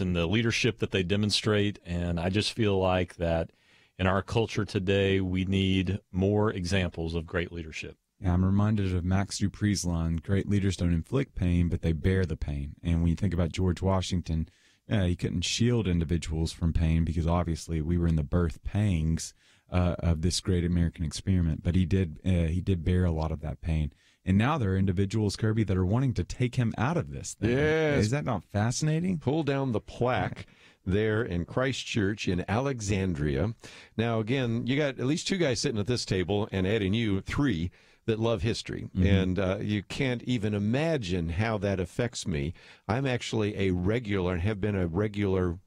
and the leadership that they demonstrate. And I just feel like that in our culture today, we need more examples of great leadership. Yeah, I'm reminded of Max Dupree's line, great leaders don't inflict pain, but they bear the pain. And when you think about George Washington, he couldn't shield individuals from pain because obviously we were in the birth pangs of this great American experiment. But he did bear a lot of that pain. And now there are individuals, Kerby, that are wanting to take him out of this thing. Yes. Is that not fascinating? Pull down the plaque there in Christ Church in Alexandria. Now, again, you got at least two guys sitting at this table, and adding you, three, that love history. And you can't even imagine how that affects me. I'm actually a regular and have been a regular,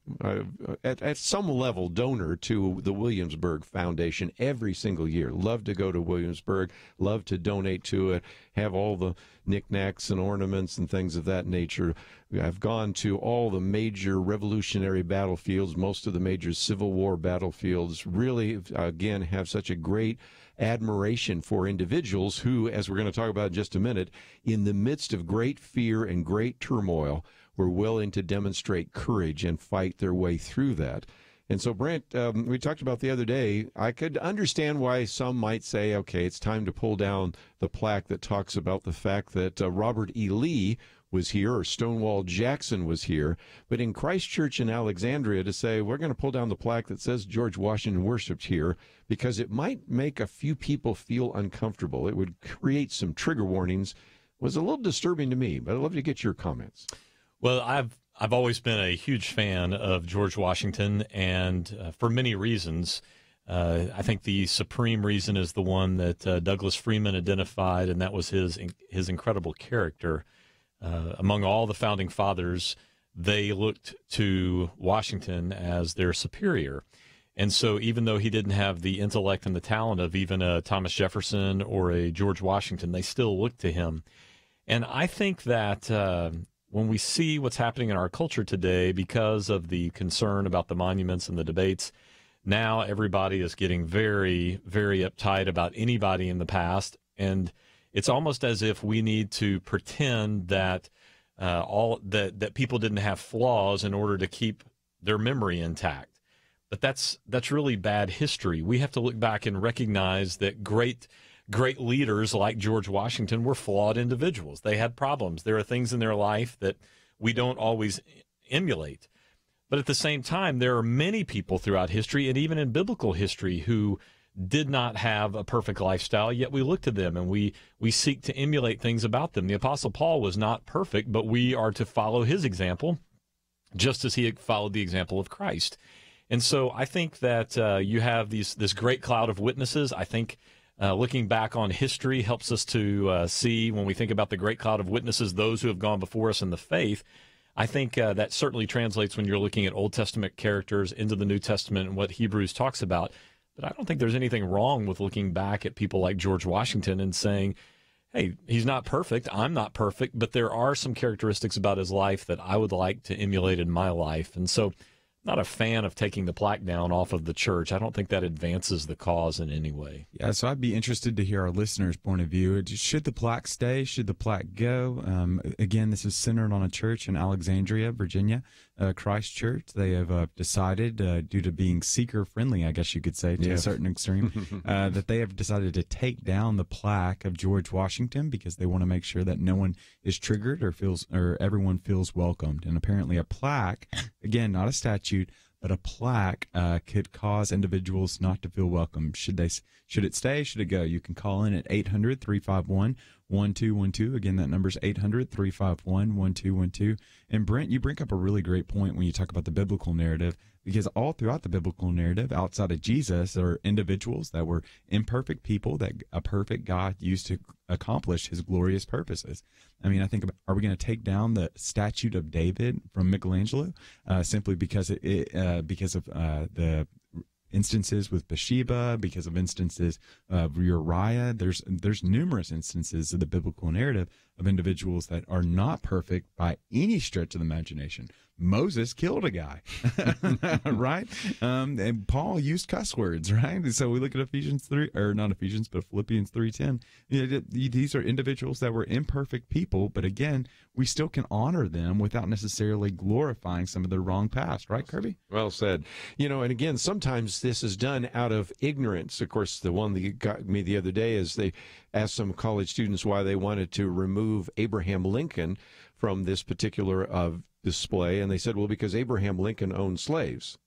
at some level, donor to the Williamsburg Foundation every single year. Love to go to Williamsburg, love to donate to it, have all the knickknacks and ornaments and things of that nature. I've gone to all the major revolutionary battlefields, most of the major Civil War battlefields, really, again, have such a great admiration for individuals who, as we're going to talk about in just a minute, in the midst of great fear and great turmoil, were willing to demonstrate courage and fight their way through that. And so, Brent, we talked about the other day, I could understand why some might say, okay, it's time to pull down the plaque that talks about the fact that Robert E. Lee was here or Stonewall Jackson was here. But in Christ Church in Alexandria, to say we're going to pull down the plaque that says George Washington worshiped here because it might make a few people feel uncomfortable, it would create some trigger warnings, was a little disturbing to me. But I'd love to get your comments. Well, I've always been a huge fan of George Washington, and for many reasons. I think the supreme reason is the one that Douglas Freeman identified, and that was his incredible character. Among all the founding fathers, they looked to Washington as their superior. And so even though he didn't have the intellect and the talent of even a Thomas Jefferson or a George Washington, they still looked to him. And I think that when we see what's happening in our culture today, because of the concern about the monuments and the debates, now everybody is getting very, very uptight about anybody in the past. And it's almost as if we need to pretend that that people didn't have flaws in order to keep their memory intact. But that's really bad history. We have to look back and recognize that great leaders like George Washington were flawed individuals. They had problems. There are things in their life that we don't always emulate. But at the same time, there are many people throughout history and even in biblical history who did not have a perfect lifestyle, yet we look to them and we seek to emulate things about them. The Apostle Paul was not perfect, but we are to follow his example, just as he followed the example of Christ. And so I think that you have this great cloud of witnesses. I think looking back on history helps us to see, when we think about the great cloud of witnesses, those who have gone before us in the faith. I think that certainly translates when you're looking at Old Testament characters into the New Testament and what Hebrews talks about. But I don't think there's anything wrong with looking back at people like George Washington and saying, hey, he's not perfect, I'm not perfect, but there are some characteristics about his life that I would like to emulate in my life. And so not a fan of taking the plaque down off of the church. I don't think that advances the cause in any way. Yeah, so I'd be interested to hear our listeners' point of view. Should the plaque stay? Should the plaque go? Again, this is centered on a church in Alexandria, Virginia, Christ Church. They have decided, due to being seeker-friendly, I guess you could say, to a certain extreme, that they have decided to take down the plaque of George Washington because they want to make sure that no one is triggered or everyone feels welcomed. And apparently a plaque, again, not a statue, but a plaque could cause individuals not to feel welcome. Should it stay? Should it go? You can call in at 800-351-1037, 800-351-1212. Again, that number's 800-351-1212. And Brent, you bring up a really great point when you talk about the biblical narrative, because all throughout the biblical narrative, outside of Jesus, there are individuals that were imperfect people that a perfect God used to accomplish his glorious purposes. I mean, I think, are we going to take down the statue of David from Michelangelo simply because because of the instances with Bathsheba, because of instances of Uriah? There's numerous instances of the biblical narrative of individuals that are not perfect by any stretch of the imagination. Moses killed a guy, right? And Paul used cuss words, right? So we look at Philippians 3:10. These are individuals that were imperfect people, but again, we still can honor them without necessarily glorifying some of their wrong past, right, Kerby? Well said. And again, sometimes this is done out of ignorance. Of course, the one that got me the other day is they asked some college students why they wanted to remove Abraham Lincoln from this particular display, and they said, well, because Abraham Lincoln owned slaves.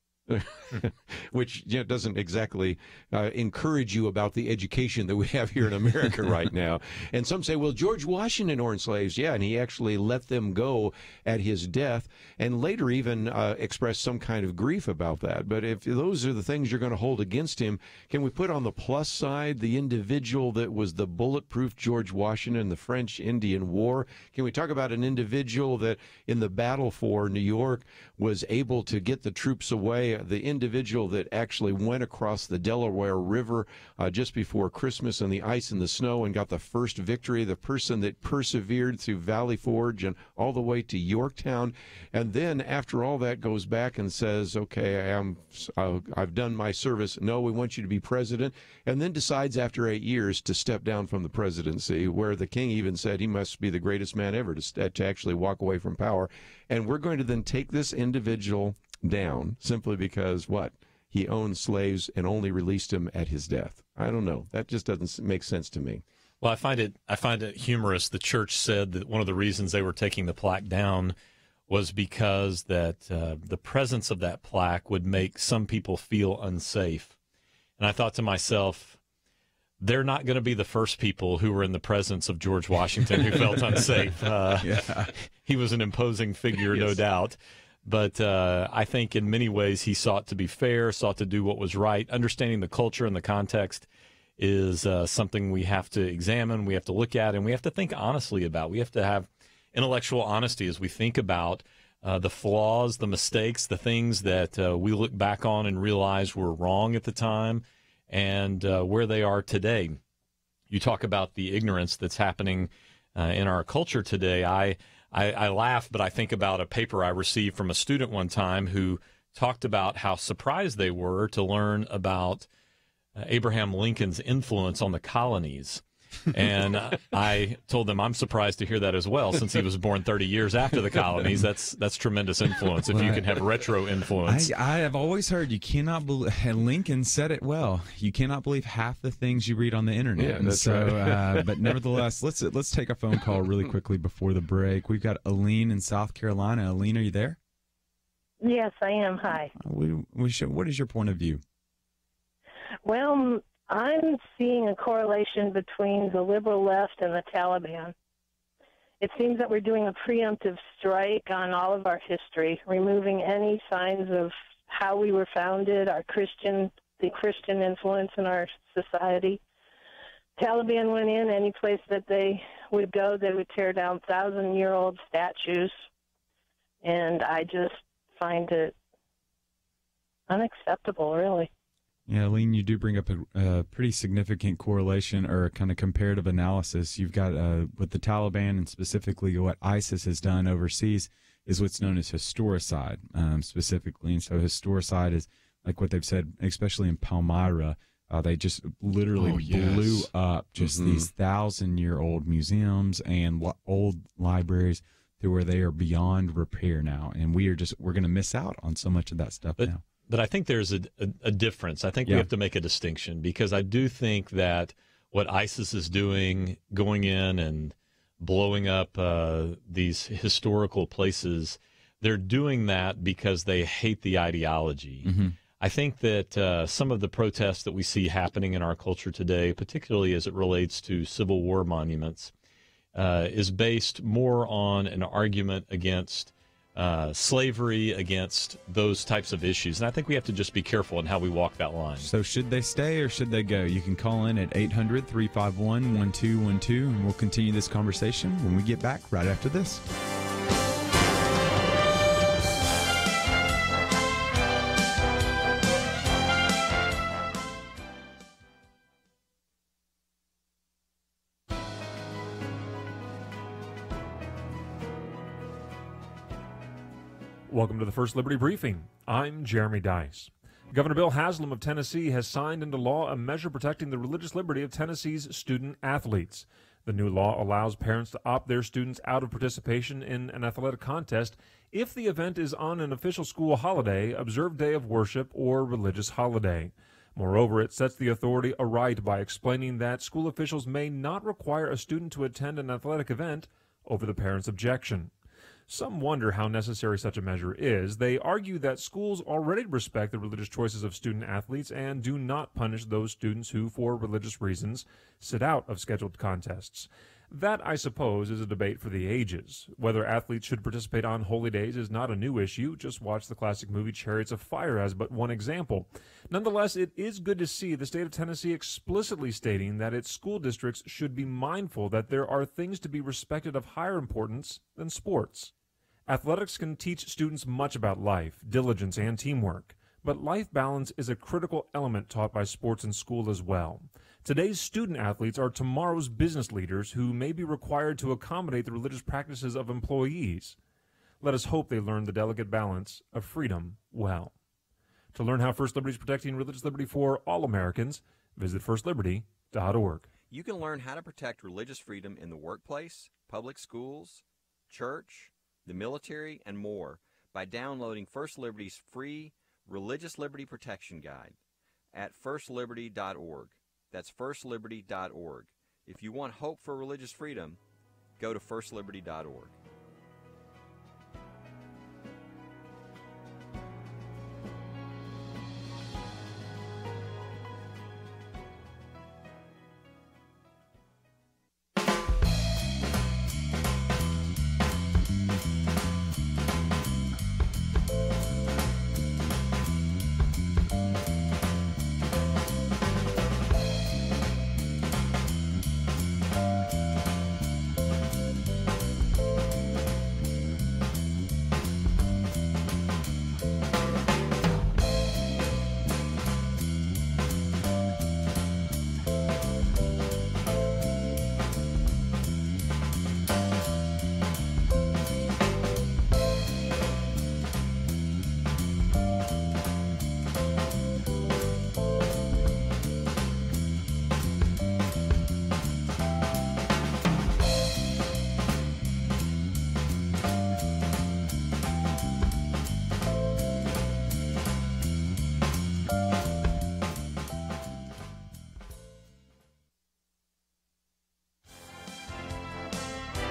Which doesn't exactly encourage you about the education that we have here in America right now. And some say, well, George Washington owned slaves. Yeah, and he actually let them go at his death, and later even expressed some kind of grief about that. But if those are the things you're going to hold against him, can we put on the plus side the individual that was the bulletproof George Washington in the French-Indian War? Can we talk about an individual that in the battle for New York was able to get the troops away, the individual that actually went across the Delaware River just before Christmas in the ice and the snow and got the first victory, the person that persevered through Valley Forge and all the way to Yorktown, and then after all that goes back and says, okay, I've done my service. No, we want you to be president, and then decides after 8 years to step down from the presidency, where the king even said he must be the greatest man ever to actually walk away from power. And we're going to then take this individual down simply because what? He owned slaves and only released him at his death. I don't know. That just doesn't make sense to me. Well, I find it humorous. The church said that one of the reasons they were taking the plaque down was because that the presence of that plaque would make some people feel unsafe. And I thought to myself, they're not going to be the first people who were in the presence of George Washington who felt unsafe. He was an imposing figure, yes, no doubt. But I think in many ways he sought to be fair, sought to do what was right. Understanding the culture and the context is something we have to examine, we have to look at, and we have to think honestly about. We have to have intellectual honesty as we think about the flaws, the mistakes, the things that we look back on and realize were wrong at the time, and where they are today. You talk about the ignorance that's happening in our culture today. I laugh, but I think about a paper I received from a student one time who talked about how surprised they were to learn about Abraham Lincoln's influence on the colonies. And I told them I'm surprised to hear that as well, since he was born 30 years after the colonies. That's tremendous influence if you can have retro influence. I have always heard you cannot believe, and Lincoln said it well, you cannot believe half the things you read on the internet. Yeah, that's right. But nevertheless, let's take a phone call really quickly before the break. We've got Aline in South Carolina. Aline, are you there? Yes, I am. Hi. What is your point of view? Well, I'm seeing a correlation between the liberal left and the Taliban. It seems that we're doing a preemptive strike on all of our history, removing any signs of how we were founded, the Christian influence in our society. Taliban went in, any place that they would go, they would tear down 1,000-year-old statues, and I just find it unacceptable, really. Yeah, Aline, you do bring up a pretty significant correlation or a kind of comparative analysis. You've got what the Taliban and specifically what ISIS has done overseas is what's known as historicide, specifically. And so historicide is like what they've said, especially in Palmyra. They just literally blew up just these 1,000-year-old museums and old libraries to where they are beyond repair now. And we're going to miss out on so much of that stuff now. But I think there's a difference. I think we have to make a distinction, because I do think that what ISIS is doing, going in and blowing up these historical places, they're doing that because they hate the ideology. Mm-hmm. I think that some of the protests that we see happening in our culture today, particularly as it relates to Civil War monuments, is based more on an argument against slavery, against those types of issues. And I think we have to just be careful in how we walk that line. So should they stay or should they go? You can call in at 800-351-1212, and we'll continue this conversation when we get back right after this. Welcome to the First Liberty Briefing. I'm Jeremy Dice. Governor Bill Haslam of Tennessee has signed into law a measure protecting the religious liberty of Tennessee's student athletes. The new law allows parents to opt their students out of participation in an athletic contest if the event is on an official school holiday, observed day of worship, or religious holiday. Moreover, it sets the authority aright by explaining that school officials may not require a student to attend an athletic event over the parent's objection. Some wonder how necessary such a measure is. They argue that schools already respect the religious choices of student athletes and do not punish those students who, for religious reasons, sit out of scheduled contests. That, I suppose, is a debate for the ages. Whether athletes should participate on holy days is not a new issue. Just watch the classic movie Chariots of Fire as but one example. Nonetheless, it is good to see the state of Tennessee explicitly stating that its school districts should be mindful that there are things to be respected of higher importance than sports. Athletics can teach students much about life, diligence, and teamwork, but life balance is a critical element taught by sports in school as well. Today's student athletes are tomorrow's business leaders who may be required to accommodate the religious practices of employees. Let us hope they learn the delicate balance of freedom well. To learn how First Liberty is protecting religious liberty for all Americans, visit firstliberty.org. You can learn how to protect religious freedom in the workplace, public schools, church, the military, and more by downloading First Liberty's free Religious Liberty Protection Guide at firstliberty.org. That's firstliberty.org. If you want hope for religious freedom, go to firstliberty.org.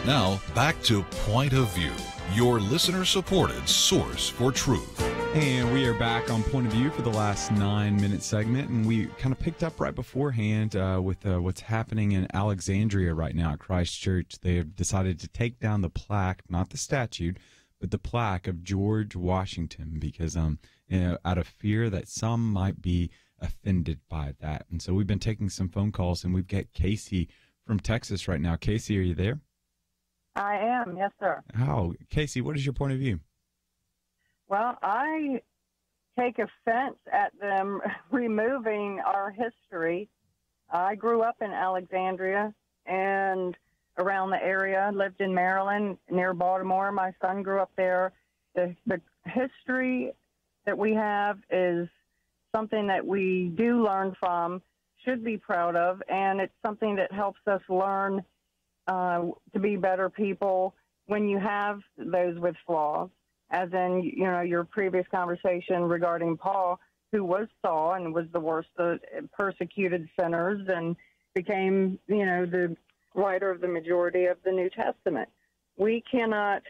Now, back to Point of View, your listener-supported source for truth. And we are back on Point of View for the last 9-minute segment, and we kind of picked up right beforehand with what's happening in Alexandria right now at Christ Church. They have decided to take down the plaque, not the statue, but the plaque of George Washington, because out of fear that some might be offended by that. And so we've been taking some phone calls, and we've got Casey from Texas right now. Casey, are you there? I am, yes, sir. Oh, Casey, what is your point of view? Well, I take offense at them removing our history. I grew up in Alexandria and around the area, lived in Maryland, near Baltimore. My son grew up there. The history that we have is something that we do learn from, should be proud of, and it's something that helps us learn to be better people when you have those with flaws, as in, your previous conversation regarding Paul, who was Saul and was the worst of persecuted sinners and became, the writer of the majority of the New Testament. We cannot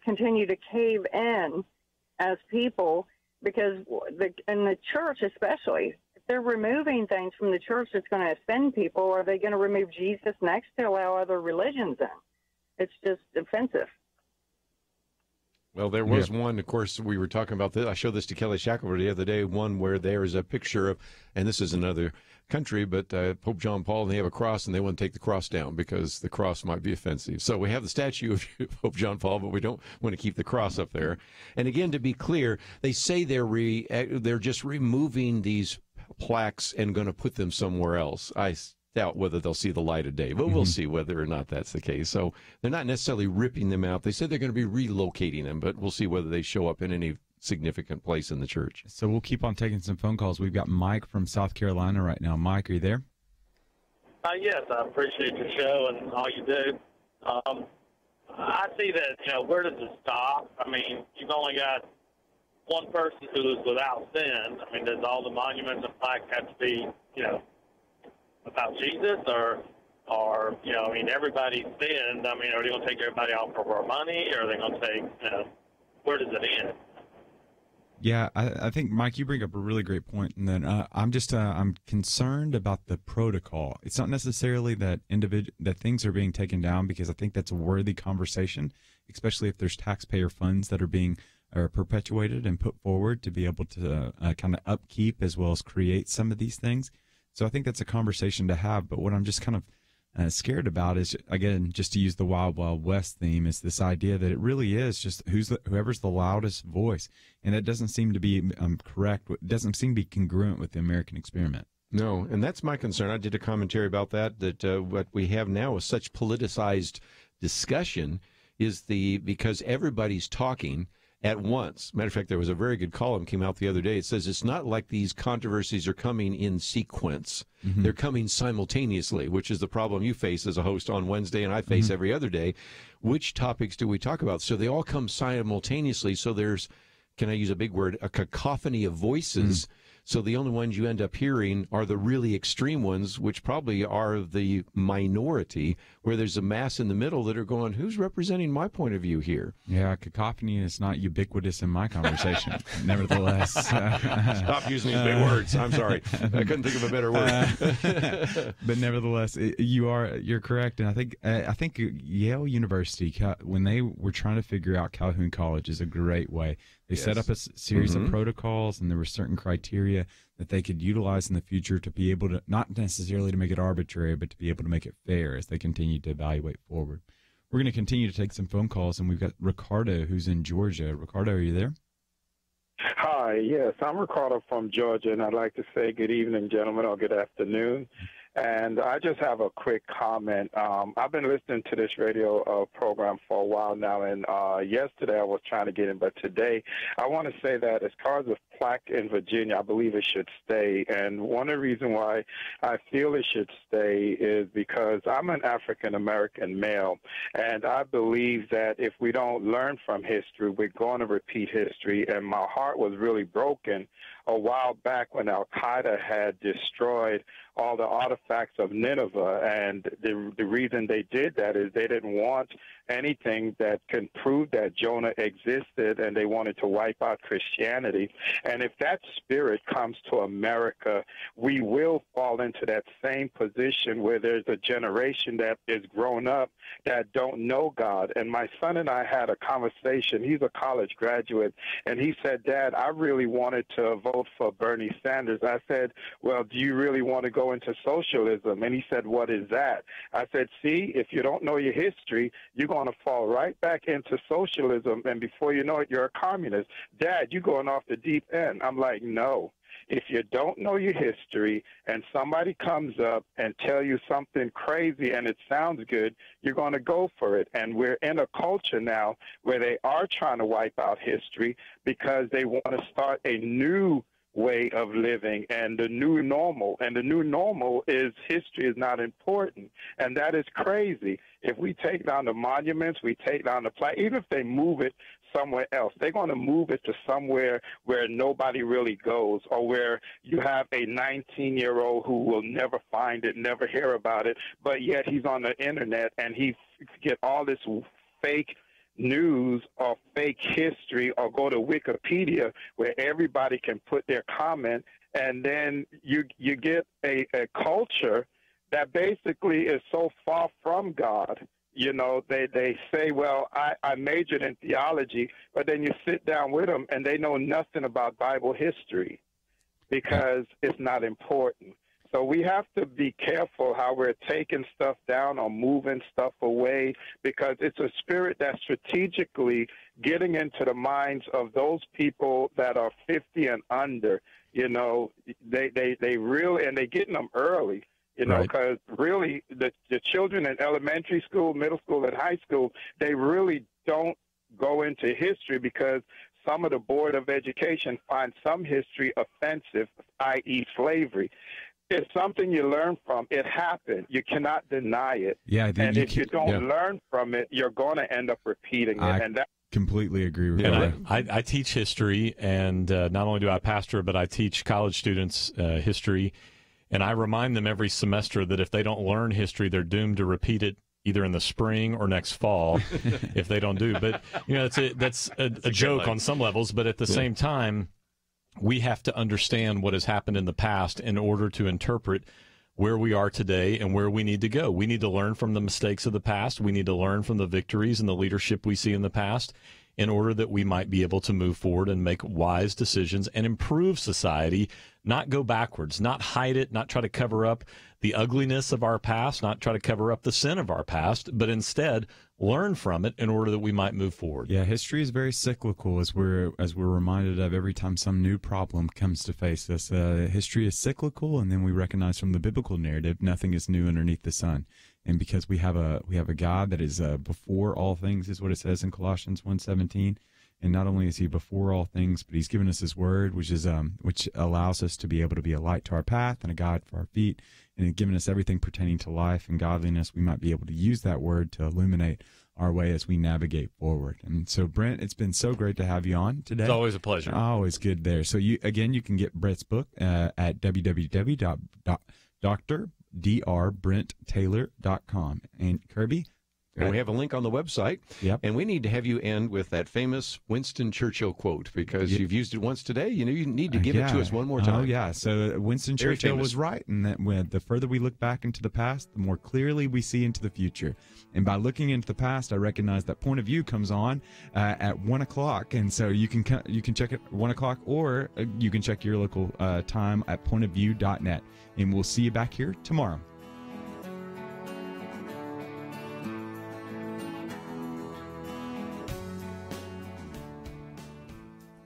continue to cave in as people because in the church especially, they're removing things from the church that's going to offend people, are they going to remove Jesus next to allow other religions in? It's just offensive. Well, there was one, of course, we were talking about this. I showed this to Kelly Shackelford the other day, one where there is a picture of, and this is another country, but Pope John Paul, and they have a cross, and they want to take the cross down because the cross might be offensive. So we have the statue of Pope John Paul, but we don't want to keep the cross up there. And again, to be clear, they say they're just removing these plaques and going to put them somewhere else. I doubt whether they'll see the light of day, but we'll see whether or not that's the case. So they're not necessarily ripping them out. They said they're going to be relocating them, but we'll see whether they show up in any significant place in the church. So we'll keep on taking some phone calls. We've got Mike from South Carolina right now. Mike, are you there? Yes, I appreciate your show and all you do. I see that, where does it stop? I mean, you've only got one person who is without sin. I mean, does all the monuments and plaques have to be, about Jesus, or I mean, everybody's sinned. I mean, are they going to take everybody off for our money, or are they going to take, where does it end? Yeah, I think, Mike, you bring up a really great point, and then I'm concerned about the protocol. It's not necessarily that that things are being taken down, because I think that's a worthy conversation, especially if there's taxpayer funds that are being perpetuated and put forward to be able to kind of upkeep as well as create some of these things. So I think that's a conversation to have. But what I'm just kind of scared about is, again, just to use the Wild Wild West theme, is this idea that it really is just whoever's the loudest voice. And that doesn't seem to be correct. It doesn't seem to be congruent with the American experiment. No, and that's my concern. I did a commentary about that what we have now is such politicized discussion because everybody's talking at once. Matter of fact, there was a very good column came out the other day. It says it's not like these controversies are coming in sequence. Mm-hmm. They're coming simultaneously, which is the problem you face as a host on Wednesday, and I face every other day. Which topics do we talk about? So they all come simultaneously. So there's, can I use a big word, a cacophony of voices. So the only ones you end up hearing are the really extreme ones, which probably are the minority, where there's a mass in the middle that are going, who's representing my point of view here? Yeah, cacophony is not ubiquitous in my conversation. Nevertheless. Stop using these big words. I'm sorry. I couldn't think of a better word. But nevertheless, you're correct. And I think Yale University, when they were trying to figure out Calhoun College, is a great way. They set up a series of protocols, and there were certain criteria that they could utilize in the future to be able to, not necessarily to make it arbitrary, but to be able to make it fair as they continue to evaluate forward. We're going to continue to take some phone calls, and we've got Ricardo, who's in Georgia. Ricardo, are you there? Hi, yes, I'm Ricardo from Georgia, and I'd like to say good evening, gentlemen, or good afternoon. And I just have a quick comment. I've been listening to this radio program for a while now, and yesterday I was trying to get in, but today I want to say that as far as the plaque in Virginia, I believe it should stay. And one of the reasons why I feel it should stay is because I'm an African-American male, and I believe that if we don't learn from history, we're going to repeat history. And my heart was really broken a while back when Al-Qaeda had destroyed all the artifacts of Nineveh, and the reason they did that is they didn't want anything that can prove that Jonah existed, and they wanted to wipe out Christianity. And if that spirit comes to America, we will fall into that same position where there's a generation that is grown up that don't know God. And my son and I had a conversation. He's a college graduate, and he said, Dad, I really wanted to vote for Bernie Sanders. I said, well, do you really want to go into socialism? And he said, what is that? I said, see, if you don't know your history, you're going to fall right back into socialism, and before you know it, you're a communist. Dad, you're going off the deep end. I'm like, no. If you don't know your history and somebody comes up and tell you something crazy and it sounds good, you're going to go for it. And we're in a culture now where they are trying to wipe out history because they want to start a new way of living and the new normal. And the new normal is history is not important. And that is crazy. If we take down the monuments, we take down the plaque, even if they move it somewhere else, they're going to move it to somewhere where nobody really goes, or where you have a 19-year-old who will never find it, never hear about it, but yet he's on the internet and he get all this fake news or fake history or go to Wikipedia where everybody can put their comment, and then you get a culture that basically is so far from God. You know, they say, well, I majored in theology, but then you sit down with them and they know nothing about Bible history because it's not important. So we have to be careful how we're taking stuff down or moving stuff away, because it's a spirit that's strategically getting into the minds of those people that are 50 and under. You know, they really, and they're getting them early. You know, because really the children in elementary school, middle school, and high school, they really don't go into history because some of the Board of Education find some history offensive, i.e. slavery. It's something you learn from. It happened. You cannot deny it. Yeah, and if you don't learn from it, you're going to end up repeating it. And that completely agree with you. I teach history, and not only do I pastor, but I teach college students history. And I remind them every semester that if they don't learn history, they're doomed to repeat it either in the spring or next fall if they don't do. But, you know, that's a joke on some levels. But at the same time, we have to understand what has happened in the past in order to interpret where we are today and where we need to go. We need to learn from the mistakes of the past. We need to learn from the victories and the leadership we see in the past in order that we might be able to move forward and make wise decisions and improve society, not go backwards, not hide it, not try to cover up the ugliness of our past, not try to cover up the sin of our past, but instead learn from it in order that we might move forward. Yeah, history is very cyclical, as we're reminded of every time some new problem comes to face us. History is cyclical, and then we recognize from the biblical narrative, nothing is new underneath the sun. And because we have a God that is before all things, is what it says in Colossians 1:17. And not only is he before all things, but he's given us his word, which allows us to be able to be a light to our path and a guide for our feet. And he's given us everything pertaining to life and godliness. We might be able to use that word to illuminate our way as we navigate forward. And so, Brent, it's been so great to have you on today. It's always a pleasure. Always good there. So you can get Brent's book at www.drbrenttaylor.com. And Kerby? And we have a link on the website. Yep. And we need to have you end with that famous Winston Churchill quote, because you've used it once today. You know, you need to give it to us one more time. Oh, yeah. So Winston Churchill was right. And that the further we look back into the past, the more clearly we see into the future. And by looking into the past, I recognize that Point of View comes on at 1 o'clock. And so you can check it at 1 o'clock, or you can check your local time at pointofview.net. And we'll see you back here tomorrow.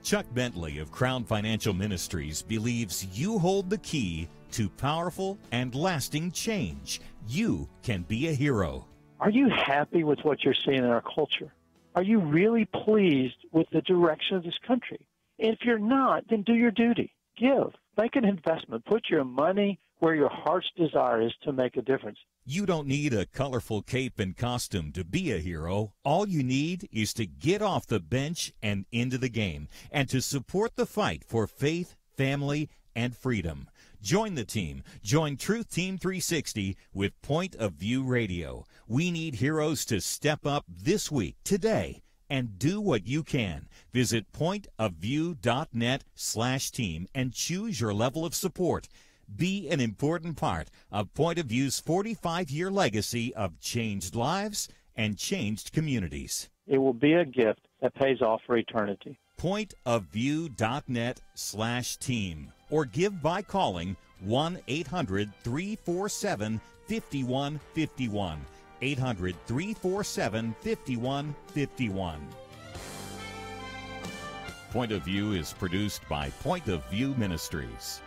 Chuck Bentley of Crown Financial Ministries believes you hold the key to powerful and lasting change. You can be a hero. Are you happy with what you're seeing in our culture? Are you really pleased with the direction of this country? And if you're not, then do your duty. Give. Make an investment. Put your money where your heart's desire is to make a difference. You don't need a colorful cape and costume to be a hero. All you need is to get off the bench and into the game, and to support the fight for faith, family, and freedom. Join the team. Join Truth Team 360 with Point of View Radio. We need heroes to step up this week, today, and do what you can. Visit pointofview.net/team and choose your level of support. Be an important part of Point of View's 45-year legacy of changed lives and changed communities. It will be a gift that pays off for eternity. Pointofview.net/team, or give by calling 1-800-347-5151. 800-347-5151. Point of View is produced by Point of View Ministries.